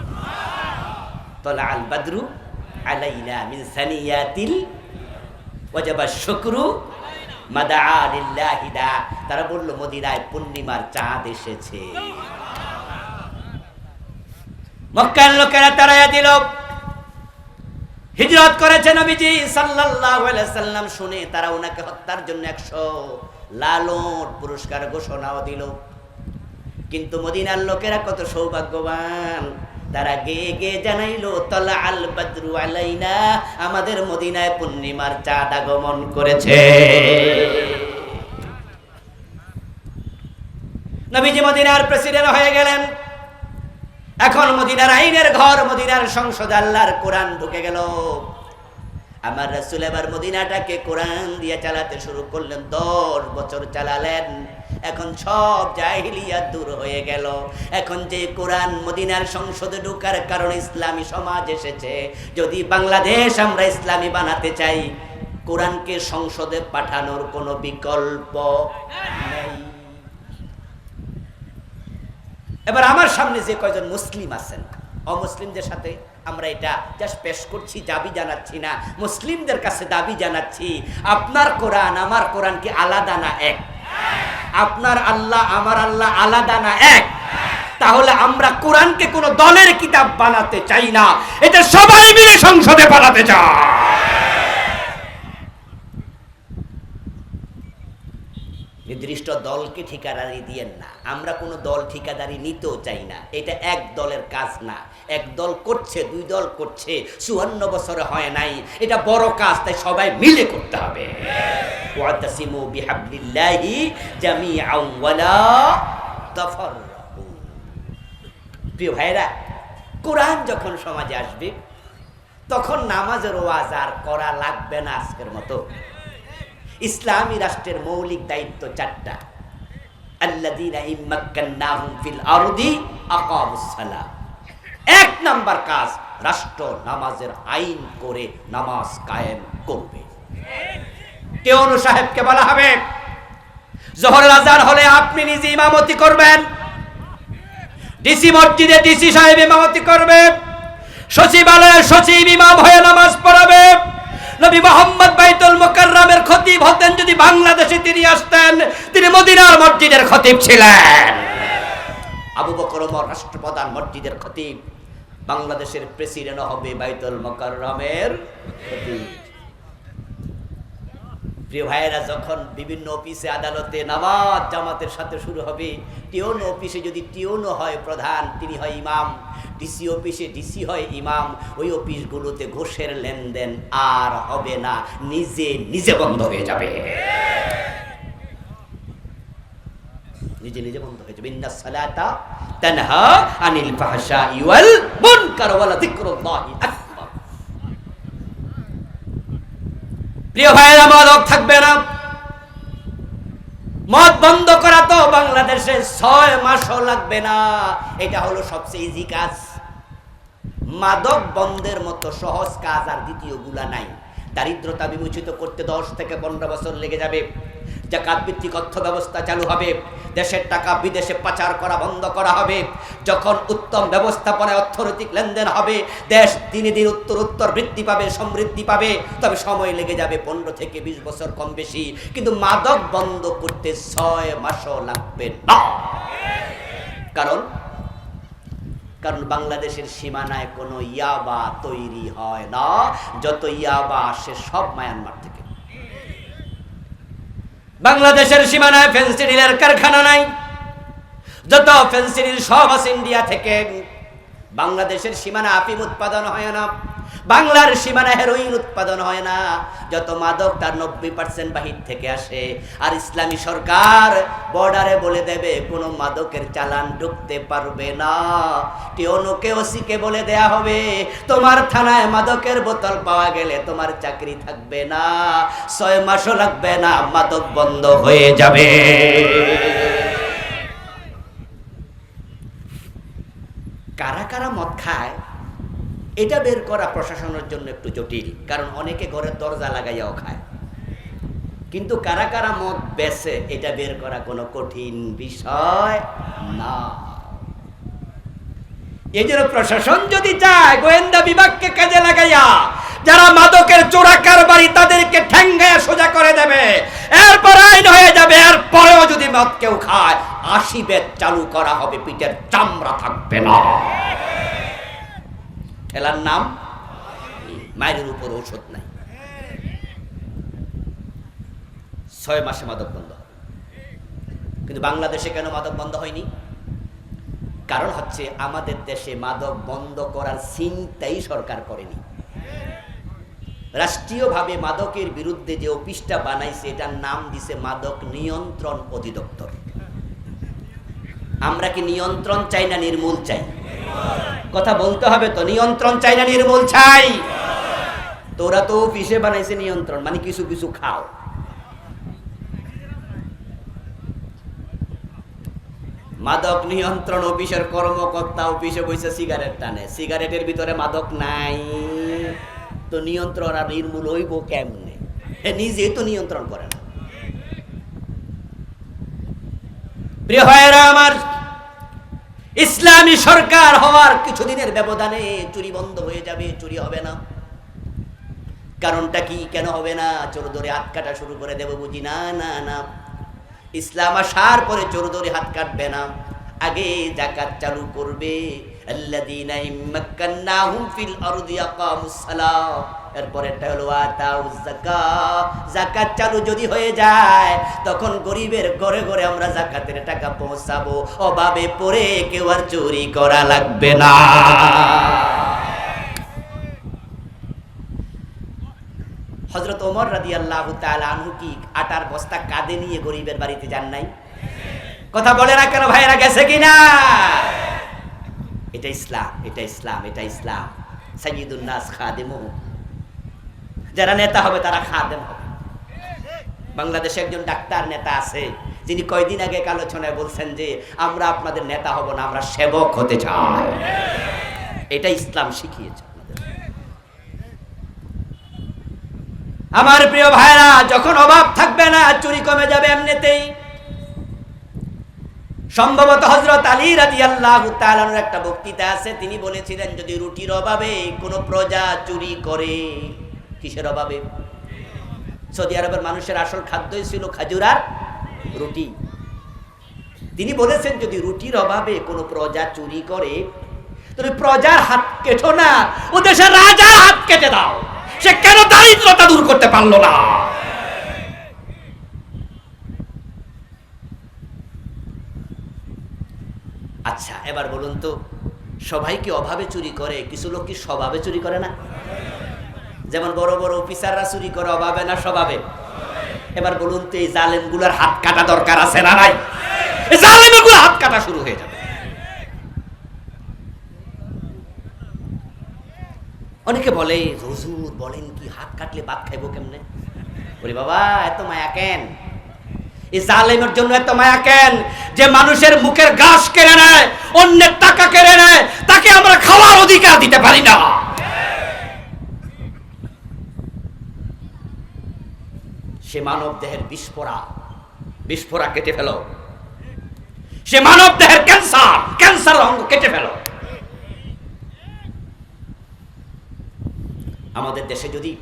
তলা আল বাদরু আলাইনা মিন সানিয়াতিল ওয়াজাবা শুকরু মাদা লিল্লাহি দা। তারা বলল মদিনায় পূর্ণিমার চাঁদ এসেছে। মক্কার লোকেরা তাড়াইয়া দিল। হিজরত করেছে নবীজি সাল্লাল্লাহু আলাইহি সাল্লাম, শুনে তারা ওনাকে হত্যার জন্য 100 লালন পুরস্কার ঘোষণাও দিল। কিন্তু মদিনার লোকেরা কত সৌভাগ্যবান, তারা গেয়ে গেয়ে জানাইলো তলা আল বাদরু আলাইনা, আমাদের মদিনায় পূর্ণিমার চাঁদ আগমন করেছে। নবীজি মদিনার প্রেসিডেন্ট হয়ে গেলেন। এখন মদিনার আইনের ঘর, মদিনার সংসদ, আল্লাহর কোরআন ঢুকে গেল। আমার রাসূল এবার মদিনাটাকে কোরআন দিয়ে চালাতে শুরু করলেন। 10 বছর চালালেন। এখন সব জাহিলিয়াত দূর হয়ে গেল। এখন যে কোরআন মদিনার সংসদে ঢোকার কারণে ইসলামী সমাজ এসেছে। যদি বাংলাদেশ আমরা ইসলামী বানাতে চাই, কোরআনকে সংসদে পাঠানোর কোনো বিকল্প নেই। এবার আমার সামনে যে কয়জন মুসলিম আছেন, অমুসলিমদের সাথে আমরা এটা জাস্ট পেশ করছি, দাবি জানাচ্ছি না। মুসলিমদের কাছে দাবি জানাচ্ছি, আপনার কোরআন আমার কোরআন কি আলাদা না এক? আপনার আল্লাহ আমার আল্লাহ আলাদা না এক? তাহলে আমরা কোরআনকে কোনো দলের কিতাব বানাতে চাই না, এটা সবাই মিলে সংসদে বানাতে চাই। নির্দিষ্ট দলকে ঠিকাদারি দিয়েন না। আমরা কোনো দল ঠিকাদারি নিতেও চাই না। এটা এক দলের কাজ না। এক দল করছে, 2 দল করছে, 54 বছরে হয় নাই। এটা বড় কাজ, তাই সবাই মিলে করতে হবে। ওয়াতাসিমু বিহাবলিল্লাহি জামিআন ওয়ালা তাফাররাকু। প্রিয় ভাইরা, কোরআন যখন সমাজে আসবে তখন নামাজের ওয়াজ আর করা লাগবে না আজকের মতো। ইসলামী রাষ্ট্রের মৌলিক দায়িত্ব 4টা। আল্লাযীনা ইম্মাক্কান্নাহুম ফিল আরদি আকামুস সালাহ। 1 নাম্বার কাজ, রাষ্ট্র নামাজের আইন করে নামাজ কায়েম করবে। কেউনু সাহেবকে বলা হবে জোহরের আযান হলে আপনি নিজে ইমামতি করবেন। ডিসি মসজিদে ডিসি সাহেব ইমামতি করবে। সচিবালয়ে সচিব ইমাম হয়ে নামাজ পড়াবে। নবী মুহাম্মদ বাইতুল মুকাররমের খতিব হতেন, যদি বাংলাদেশে তিনি আসতেন, তিনি মদিনার মসজিদের খতিব ছিলেন। আবু বকর ওমর রাষ্ট্রপ্রধান, মসজিদের খতিব। বাংলাদেশের প্রেসিডেন্ট হবে বাইতুল মুকাররমের খতিব। প্রিয় ভাইয়েরা, যখন বিভিন্ন অফিসে আদালতে নামাজ জামাতের সাথে শুরু হবে, টিওন অফিসে যদি টিওনও হয় প্রধান, তিনি হয় ইমাম। ডিসি অফিসে ডিসি হয় ইমাম। ওই অফিসগুলোতে ঘোষের লেনদেন আর হবে না, নিজে নিজে বন্ধ হয়ে যাবে। নিজে নিজে বন্ধ হয়ে যাবে। ইন্নাস সালাতা তানহা আনিল ফাহশাই ওয়াল মুনকার ওয়া যিকরুল্লাহি আকবার। প্রিয় ভাইয়েরা, মাদক থাকবে না। মদ বন্ধ করা তো বাংলাদেশে 6 মাসও লাগবে না। এটা হলো সবচেয়ে ইজি কাজ। মাদক বন্ধের মতো সহজ কাজ আর দ্বিতীয় গুলা নাই। দারিদ্রতা বিমোচিত করতে 10 থেকে 15 বছর লেগে যাবে। জাকাত ভিত্তিক অর্থ ব্যবস্থা চালু হবে, দেশের টাকা বিদেশে পাচার করা বন্ধ করা হবে। যখন উত্তম ব্যবস্থাপনায় অর্থনৈতিক লেনদেন হবে, দেশ দিনে দিন উত্তর বৃদ্ধি পাবে, সমৃদ্ধি পাবে। তবে সময় লেগে যাবে 15 থেকে 20 বছর, কম বেশি। কিন্তু মাদক বন্ধ করতে 6 মাসও লাগবে না। কারণ বাংলাদেশের সীমানায় কোনো ইয়াবা তৈরি হয় না। যত ইয়াবা আসে সব মায়ানমার থেকে। বাংলাদেশের সীমানায় ফেন্সিডিলের কারখানা নাই, যত ফেন্সিডিল সব আছে ইন্ডিয়া থেকে। বাংলাদেশের সীমানা আফিম উৎপাদন হয় না, বাংলার সীমানা হেরোইন উৎপাদন হয় না। যত মাদক তার 90% বাহির থেকে আসে। আর ইসলামী সরকার বর্ডারে বলে দেবে কোনো মাদকের চালান ঢুকতে পারবে না। টিওনোকে ওসিকে বলে দেয়া হবে তোমার থানায় মাদকের বোতল পাওয়া গেলে তোমার চাকরি থাকবে না, 6 মাসও লাগবে না, মাদক বন্ধ হয়ে যাবে। কারা কারা মদ খায় এটা বের করা প্রশাসনের জন্য একটু জটিল, কারণ অনেকে ঘরের দরজা লাগাইয়াও খায়। কিন্তু কারা কারা মদ বেচে এটা বের করা কোনো কঠিন বিষয় না। এই জন্য প্রশাসন যদি চায় গোয়েন্দা বিভাগকে কাজে লাগাইয়া যারা মাদকের চোরা কারবারি তাদেরকে ঠ্যাঙ্গায়া সোজা করে দেবে, এরপর আইন হয়ে যাবে। এরপরেও যদি মদ কেউ খায় 80 বেদ চালু করা হবে, পিঠের চামড়া থাকবে না। খেলার নাম মায়ের উপর ঔষধ নাই। 6 মাসে মাদক বন্ধ হবে। কিন্তু বাংলাদেশে কেন মাদক বন্ধ হয়নি? কারণ হচ্ছে আমাদের দেশে মাদক বন্ধ করার চিন্তাই সরকার করেনি। রাষ্ট্রীয়ভাবে মাদকের বিরুদ্ধে যে অফিসটা বানাইছে এটার নাম দিছে মাদক নিয়ন্ত্রণ অধিদপ্তর। আমরা কি নিয়ন্ত্রণ চাই না নির্মূল চাই? কথা বলতে হবে তো। নিয়ন্ত্রণ চাই না নির্মূল চাই? তোরা তো অফিসে বানাইছে নিয়ন্ত্রণ, মানে কিছু কিছু খাও। মাদক নিয়ন্ত্রণ অফিসের কর্মকর্তা অফিসে বসে সিগারেট টানে, সিগারেটের ভিতরে মাদক নাই, তো নিয়ন্ত্রণ আর নির্মূল হইব কেমনে? নিজে তো নিয়ন্ত্রণ করে না। প্রিয় ভাইয়েরা আমার, ইসলামী সরকার হওয়ার কিছুদিনের ব্যবধানে চুরি বন্ধ হয়ে যাবে, চুরি হবে না। কারণটা কি? কেন হবে না? চোর ধরে হাত কাটা শুরু করে দেব বুঝি? না না না, ইসলাম আসার পরে চোর ধরে হাত কাটবে না, আগে যাকাত চালু করবে। আল্লাযীনা ইম্মাক্কান্নাহুম ফিল আরদি আকামুস সালাহ, এরপরেরটা হলো আতাউজ যাকাত। যাকাত চালু যদি হয়ে যায় তখন গরিবের ঘরে ঘরে আমরা যাকাতের টাকা পৌঁছাবো, অভাবে পড়ে কেউ আর চুরি করা লাগবে না। হযরত ওমর রাদিয়াল্লাহু তাআলা আনহু কি আটার বস্তা কাঁধে নিয়ে গরিবের বাড়িতে যান নাই? কথা বলে না কেন ভাইরা? গেছে কিনা? এটা ইসলাম, এটা ইসলাম, এটা ইসলাম। সাইয়্যিদুন নাস খাদিমুহু, যারা নেতা হবে তারা খাদেম হবে। বাংলাদেশে একজন ডাক্তার নেতা আছে, যিনি কয়দিন আগে এক আলোচনায় বলছেন যে আমরা আপনাদের নেতা হব না, আমরা সেবক হতে চাই। এটা ইসলাম শিখিয়েছে। আমার প্রিয় ভাইরা, যখন অভাব থাকবে না চুরি কমে যাবে এমনিতেই। সম্ভবত হযরত আলী রাদিয়াল্লাহু তাআলার একটা বক্তৃতা আছে, তিনি বলেছিলেন যদি রুটির অভাবে কোনো প্রজা চুরি করে। কিসের অভাবে? সৌদি আরবের মানুষের আসল খাদ্যই ছিল খেজুর আর রুটি। তিনি বলেছেন যদি রুটির অভাবে কোনো প্রজা চুরি করে তুমি প্রজার হাত কেটো না, ও দেশের রাজার হাত কেটে দাও। সে কেন দারিদ্রতা দূর করতে পারলো না? আচ্ছা, এবার বলুন তো, সবাই কি অভাবে চুরি করে? কিছু লোক কি স্বভাবে চুরি করে না? যেমন বড় বড় অফিসাররা চুরি করে অভাবে না স্বভাবে? এবার বলুন তো, এই জালেমগুলোর হাত কাটা দরকার আছে না নাই? এই জালেমগুলোর হাত কাটা শুরু হয়ে যাবে। অনেকে বলে হুজুর বলেন কি, হাত কাটলে ভাত খাইবো কেমনে? ওরে বাবা, এত মায়া কেন? এই জালেমের জন্য এত মায়া কেন যে মানুষের মুখের ঘাস কেড়ে নেয়, অন্যের টাকা কেড়ে নেয়, তাকে আমরা খাওয়ার অধিকার দিতে পারি না। মানব দেহের বিস্ফোরা কেটে ফেলো, সে মানব দেহের ক্যান্সার অঙ্গ কেটে ফেলো। আমাদের দেশে যদি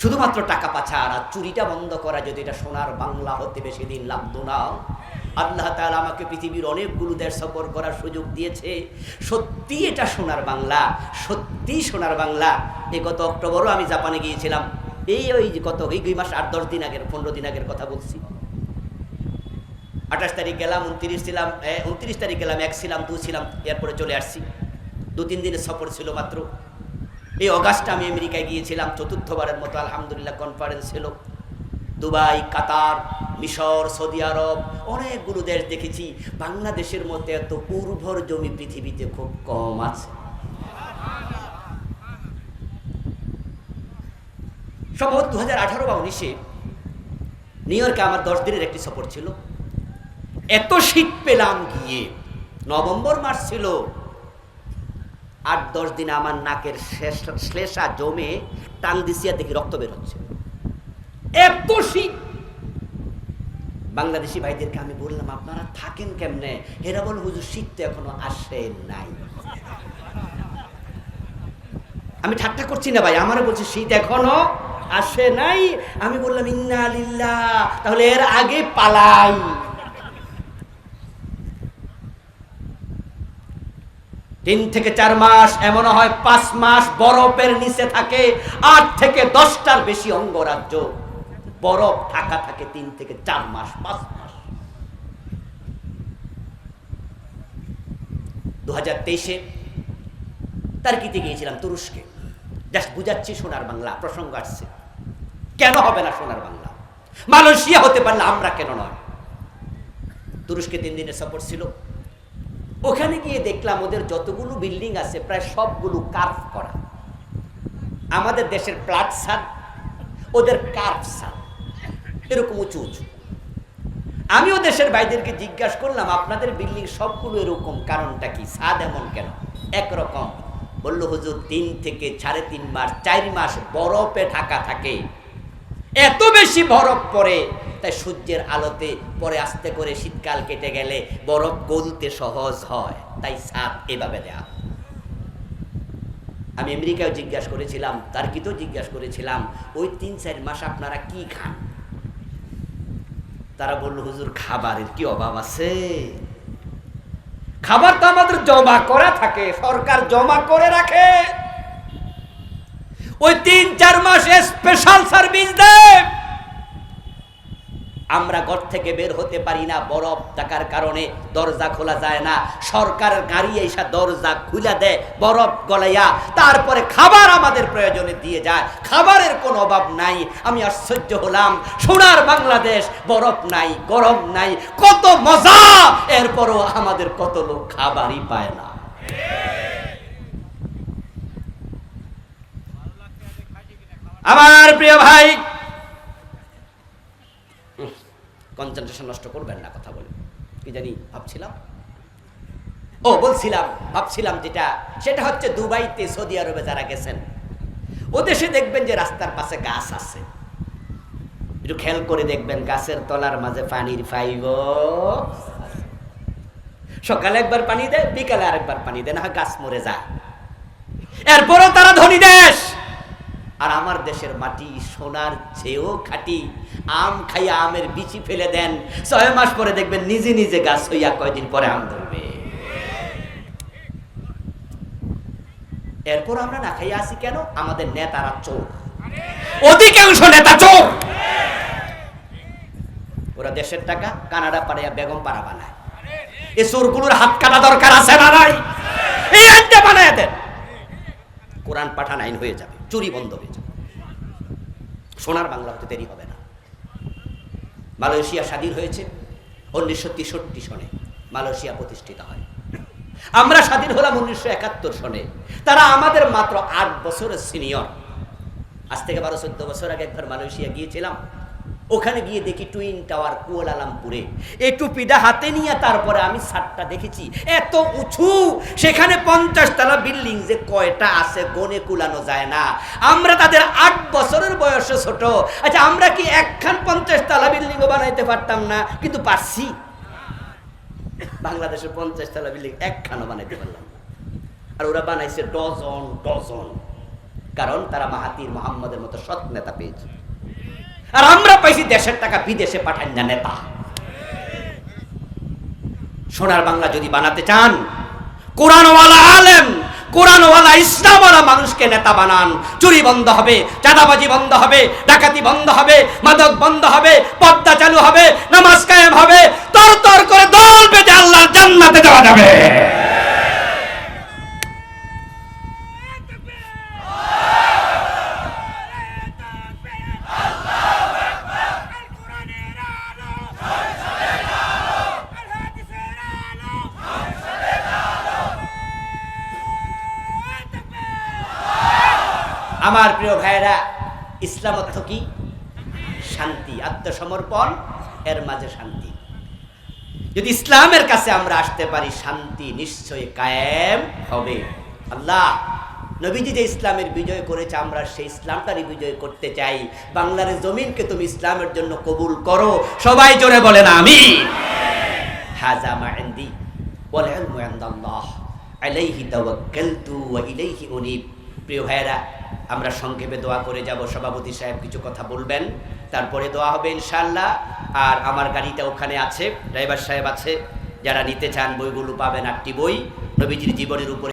শুধুমাত্র টাকা পাচার আর চুরিটা বন্ধ করা, যদি এটা সোনার বাংলা হতে বেশি দিন লাগতো না। আল্লাহ তাআলা আমাকে পৃথিবীর অনেকগুলো দেশ সফর করার সুযোগ দিয়েছে। সত্যি এটা সোনার বাংলা, সত্যি সোনার বাংলা। গত অক্টোবরও আমি জাপানে গিয়েছিলাম। এই 2 মাস 8-10 দিন আগের, 15 দিন আগের কথা বলছি। 28 তারিখ গেলাম, 29 তারিখ গেলাম, 1 ছিলাম, 2 ছিলাম, এরপরে চলে আসছি। 2-3 দিনের সফর ছিল মাত্র। এই অগাস্টে আমি আমেরিকায় গিয়েছিলাম, 4র্থবারের মতো আলহামদুলিল্লাহ কনফারেন্স ছিল। দুবাই, কাতার, মিশর, সৌদি আরব, অনেকগুলো দেশ দেখেছি। বাংলাদেশের মধ্যে এত উর্বর জমি পৃথিবীতে খুব কম আছে। সম্ভবত 2018 বা 19-এ নিউ ইয়র্কে আমার 10 দিনের একটি সফর ছিল। এত শীত পেলাম গিয়ে, নভেম্বর মাস ছিল। 8-10 দিন আমার নাকের শ্লেষা জমে টান দিছিয়া দেখি রক্ত বের হচ্ছে, এত শীত। বাংলাদেশি ভাইদেরকে আমি বললাম, আপনারা থাকেন কেমনে? এরা বল, হুজুর শীত তো এখনো আসে নাই। আমি ঠাট্টা করছি না ভাই, আমারও বলছে শীত এখনো আসে নাই। আমি বললাম ইন্না লিল্লাহ, তাহলে এর আগে পালাই। 3 থেকে 4 মাস, এমন হয় 5 মাস বরফের নিচে থাকে। 8 থেকে 10টার বেশি অঙ্গরাজ্য বরফ ঢাকা থাকে 3 থেকে 4 মাস, 5 মাস। 2023-এ টার্কিতে গিয়েছিলাম, তুরস্কে। জাস্ট বুঝাচ্ছি সোনার বাংলা, প্রসঙ্গ আসছে। কেন হবে না সোনার বাংলা? মালয়েশিয়া হতে পারলে আমরা কেন নয়? তুরস্কে 3 দিনের সফর ছিল। ওখানে গিয়ে দেখলাম ওদের যতগুলো বিল্ডিং আছে প্রায় সবগুলো কার্ভ করা। আমাদের দেশের প্লাট ছাদ, ওদের কার্ভ ছাদ, এরকম উঁচু উঁচু। আমিও দেশের ভাইদেরকে জিজ্ঞাসা করলাম, আপনাদের বিল্ডিং সবগুলো এরকম, কারণটা কি? ছাদ এমন কেন? একরকম। বলল, হুজুর 3 থেকে 3.5 মাস, 4 মাস বরফে ঢাকা থাকে। এত বেশি বরফ পড়ে, তাই সূর্যের আলোতে পরে আস্তে করে শীতকাল কেটে গেলে বরফ গলতে সহজ হয়, তাই ছাদ এভাবে দেয়া। আমি আমেরিকায় জিজ্ঞাসা করেছিলাম, টার্কিতেও জিজ্ঞাসা করেছিলাম, ওই 3-4 মাস আপনারা কি খান? তারা বলল, হুজুর খাবারের কি অভাব আছে? খাবার তো আমাদের জমা করা থাকে, সরকার জমা করে রাখে। ওই 3-4 মাস স্পেশাল সার্ভিস দেয়। আমরা ঘর থেকে বের হতে পারি না, বরফ থাকার কারণে দরজা খোলা যায় না। সরকারের গাড়ি এসে দরজা খুলে দেয়, বরফ গলাইয়া, তারপরে খাবার আমাদের প্রয়োজনে দিয়ে যায়। খাবারের কোনো অভাব নাই। আমি আশ্চর্য হলাম, সোনার বাংলাদেশ, বরফ নাই, গরম নাই, কত মজা, এরপরও আমাদের কত লোক খাবারই পায় না। আমার প্রিয় ভাই, কনসেন্ট্রেশন নষ্ট করবেন না, কথা বলে কি জানি ভাবছিলাম যেটা, সেটা হচ্ছে দুবাইতে, সৌদি আরবে যারা গেছেন, ও দেশে দেখবেন যে রাস্তার পাশে গাছ আছে। একটু খেয়াল করে দেখবেন, গাছের তলার মাঝে পানির পাইব। সকালে একবার পানি দেয়, বিকালে আরেকবার পানি দেয়, না হয় গাছ মরে যায়। এরপরও তারা ধনী দেশ। আর আমার দেশের মাটি সোনার চেয়েও খাঁটি। আম খাইয়া আমের বিচি ফেলে দেন, 6 মাস পরে দেখবেন নিজে নিজে গাছ হইয়া কয়দিন পরে আম ধরবে। এরপর আমরা না খাইয়া আসি কেন? আমাদের নেতারা চোর, অধিকাংশ নেতা চোর। ওরা দেশের টাকা কানাডা পাড়াইয়া বেগম পাড়া বানায়। এই চোরগুলোর হাত কাটা দরকার আছে না নাই? এই আইনটা বানায় দেন, কোরআন পাঠান আইন হয়ে যাবে, চুরি বন্ধ হয়ে যাবে। সোনার বাংলা হতে দেরি হবে না। মালয়েশিয়া স্বাধীন হয়েছে 1963 সনে, মালয়েশিয়া প্রতিষ্ঠিত হয়। আমরা স্বাধীন হলাম 1971 সনে। তারা আমাদের মাত্র 8 বছরের সিনিয়র। আজ থেকে 12-14 বছর আগে একবার মালয়েশিয়া গিয়েছিলাম। ওখানে গিয়ে দেখি টুইন টাওয়ার কুয়ালালামপুরে, এই টুপিটা হাতে নিয়ে তারপরে আমি ছাদটা দেখেছি এত উঁচু, সেখানে 50 তলা বিল্ডিং যে কয়টা আছে গনে কুলানো যায় না। আমরা তাদের 8 বছরের বয়সে ছোট। আচ্ছা আমরা কি একখান 50 তলা বিল্ডিংও বানাইতে পারতাম না? কিন্তু পারছি। বাংলাদেশের 50 তলা বিল্ডিং একখানও বানাইতে পারলাম না, আর ওরা বানাইছে ডজন ডজন, কারণ তারা মাহাতির মোহাম্মদের মতো সৎ নেতা পেয়েছে। আর আমরা পাইছি দেশের টাকা বিদেশে পাঠান না নেতা। সোনার বাংলা যদি বানাতে চান, কোরআনওয়ালা আলেম, কোরআনওয়ালা ইসলামওয়ালা মানুষকে নেতা বানান। চুরি বন্ধ হবে, চাঁদাবাজি বন্ধ হবে, ডাকাতি বন্ধ হবে, মাদক বন্ধ হবে, পর্দা চালু হবে, নামাজ কায়েম হবে, তর তর করে দল বেঁধে আল্লাহর জান্নাতে যাওয়া যাবে। আমার প্রিয় ভাইরা, ইসলাম অর্থ কি? শান্তি, আত্মসমর্পণ, এর মাঝে শান্তি। যদি ইসলামের কাছে আমরা আসতে পারি, শান্তি নিশ্চয়ই কায়েম হবে। আল্লাহ নবীজি যে ইসলামের বিজয় করেছে, আমরা সেই ইসলামটারই বিজয় করতে চাই। বাংলার জমিনকে তুমি ইসলামের জন্য কবুল করো। সবাই জোরে বলেন আমিন। হাযা মা ইনদি ওয়াল ইলমু ইনদাল্লাহ আলাইহি তাওয়াক্কালতু ওয়া ইলাইহি উনীব। প্রিয় ভাইরা, আমরা সংক্ষেপে দোয়া করে যাব। সভাপতি সাহেব কিছু কথা বলবেন, তারপরে দোয়া হবে ইনশাআল্লাহ। আর আমার গাড়িটা ওখানে আছে, ড্রাইভার সাহেব আছে, যারা নিতে চান বইগুলো পাবেন। 8টি বই নবীজির জীবনের উপরে।